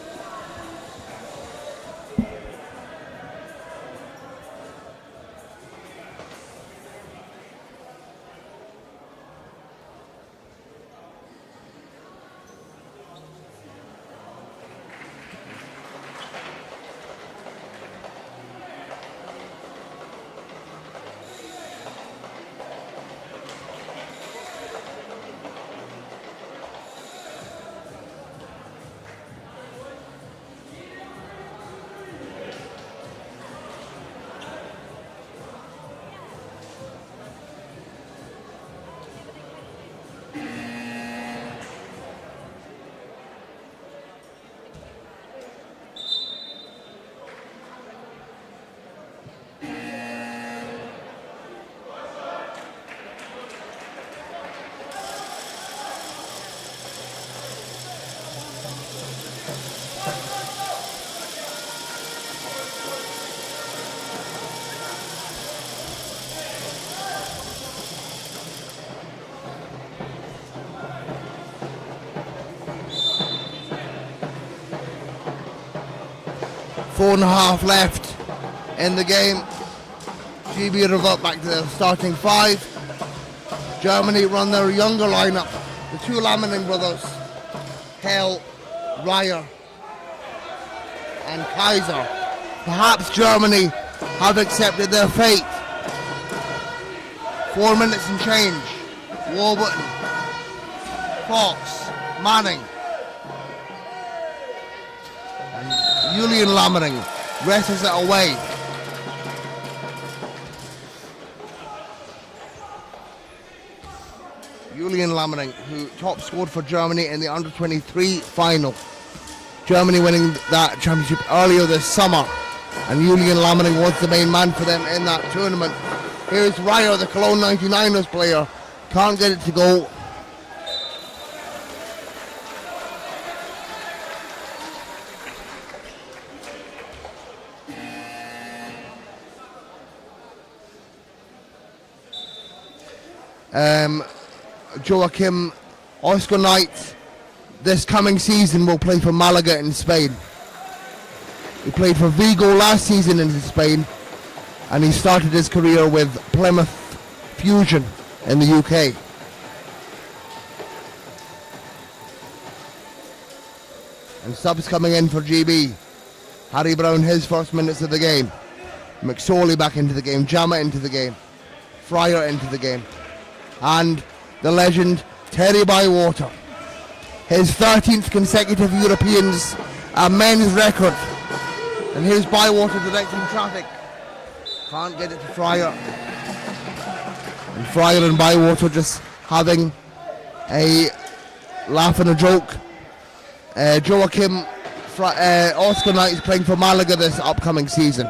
4.5 left in the game. GB revert back to their starting 5. Germany run their younger lineup. The two Lammening brothers, Hell, Ryer and Kaiser. Perhaps Germany have accepted their fate. 4 minutes and change. Warburton, Fox, Manning, and Julian Lammening wrestles it away. Julian Lammening, who top scored for Germany in the under-23 final. Germany winning that championship earlier this summer, and Julian Lammening was the main man for them in that tournament. Here's Ryer, the Cologne 99ers player. Can't get it to go. Joachim Oscar Knight this coming season will play for Malaga in Spain. He played for Vigo last season in Spain, and he started his career with Plymouth Fusion in the UK. And subs coming in for GB. Harry Brown, his first minutes of the game. McSorley back into the game. Jama into the game. Fryer into the game. And the legend Terry Bywater. His 13th consecutive Europeans, a men's record. And here's Bywater directing traffic. Can't get it to Fryer. And Fryer and Bywater just having a laugh and a joke. Joachim Oscar Knight is playing for Malaga this upcoming season.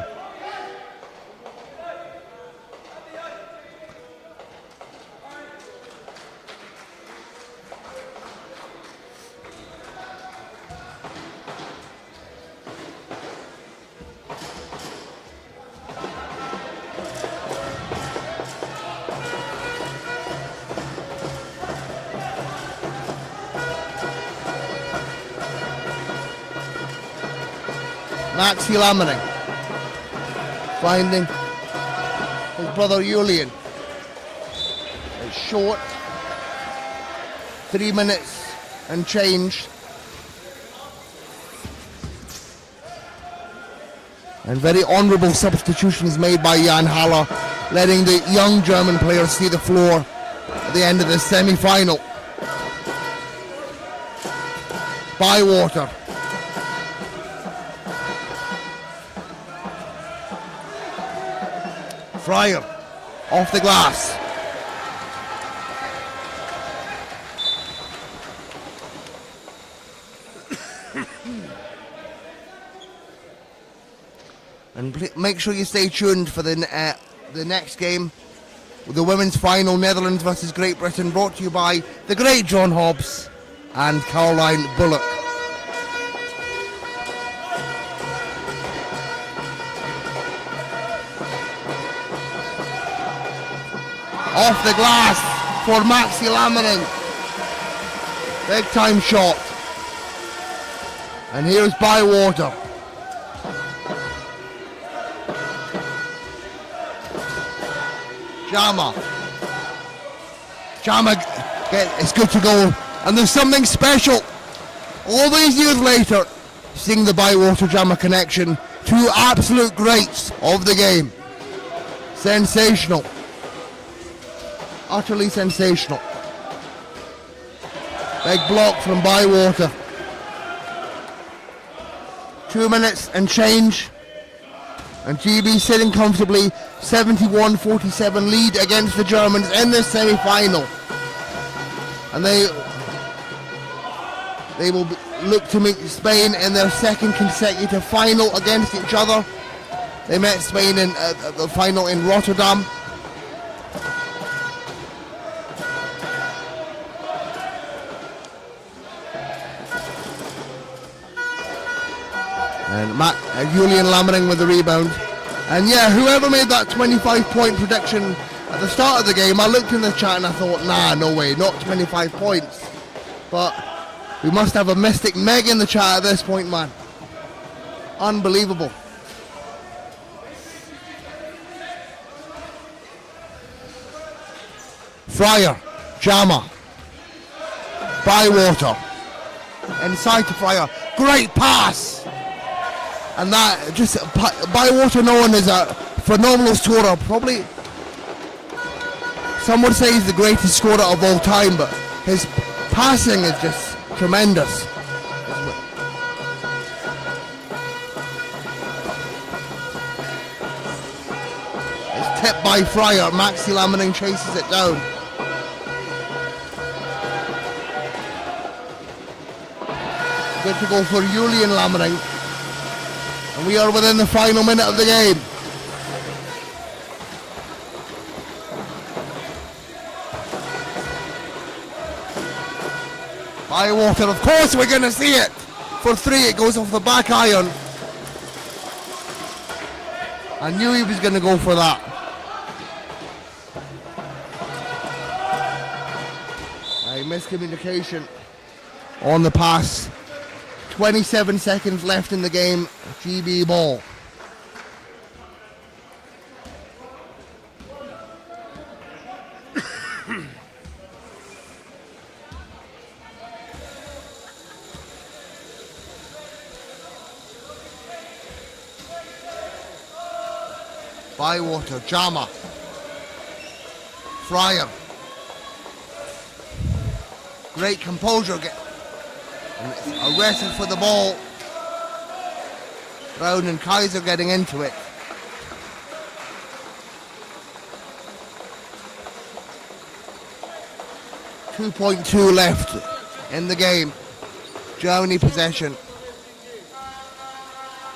Maxi Lammening finding his brother Julian. It's short, 3 minutes and change. And very honourable substitutions made by Jan Haller, letting the young German players see the floor at the end of the semi-final. Bywater. Fryer off the glass. And make sure you stay tuned for the next game, the women's final, Netherlands versus Great Britain, brought to you by the great John Hobbs and Caroline Bullock. Off the glass for Maxi Lammening. Big time shot. And here's Bywater. Jama, it's good to go. And there's something special. All these years later, seeing the Bywater Jama connection. Two absolute greats of the game. Sensational. Utterly sensational. Big block from Bywater. 2 minutes and change. And GB sitting comfortably, 71-47 lead against the Germans in this semi-final. And they will look to meet Spain in their second consecutive final against each other. They met Spain in the final in Rotterdam. And Julian Lammening with the rebound. And yeah, whoever made that 25-point prediction at the start of the game, I looked in the chat and I thought, nah, no way, not 25 points. But we must have a Mystic Meg in the chat at this point, man. Unbelievable. Fryer, Jama, Bywater, inside to Fryer, great pass, and that just Bywater known as a phenomenal scorer, probably some would say he's the greatest scorer of all time, but his passing is just tremendous. It's tipped by Fryer, Maxi Lammening chases it down. Good to go for Julian Lammening. And we are within the final minute of the game. Bywater, of course we're going to see it. For 3, it goes off the back iron. I knew he was going to go for that. A miscommunication on the pass. 27 seconds left in the game. GB ball. Bywater, Jama, Fryer. Great composure. Arrested for the ball. Brown and Kaiser getting into it. .2 left in the game. Germany possession.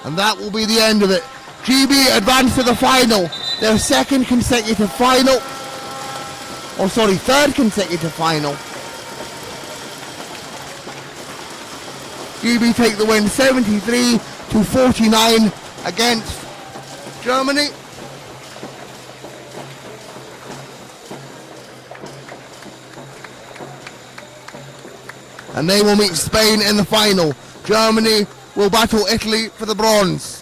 And that will be the end of it. GB advance to the final. Their second consecutive final. Oh, sorry, third consecutive final. GB take the win 73-49 against Germany. And they will meet Spain in the final. Germany will battle Italy for the bronze.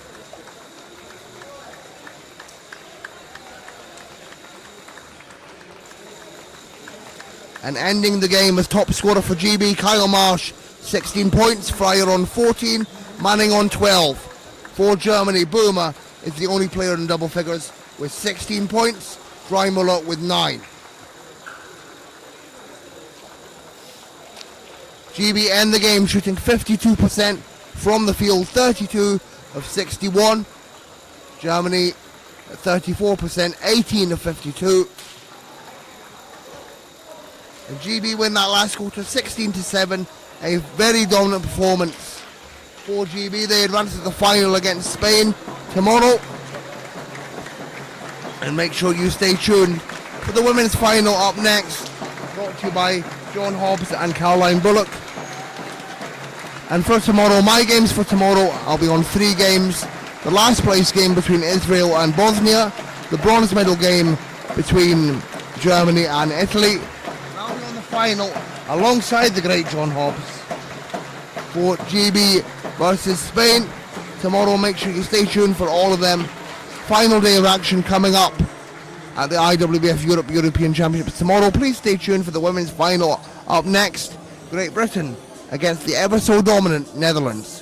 And ending the game as top scorer for GB, Kyle Marsh, 16 points, Fryer on 14, Manning on 12. For Germany, Boomer is the only player in double figures with 16 points, Dreimuller with 9. GB end the game shooting 52% from the field, 32 of 61. Germany 34%, 18 of 52. And GB win that last quarter 16-7. A very dominant performance for GB. They advance to the final against Spain tomorrow. And make sure you stay tuned for the women's final up next. Brought to you by John Hobbs and Caroline Bullock. And for tomorrow, my games for tomorrow, I'll be on 3 games. The last place game between Israel and Bosnia. The bronze medal game between Germany and Italy. And I'll be on the final alongside the great John Hobbs for GB versus Spain. Tomorrow, make sure you stay tuned for all of them. Final day of action coming up at the IWBF European Championships tomorrow. Please stay tuned for the women's final up next. Great Britain against the ever so dominant Netherlands.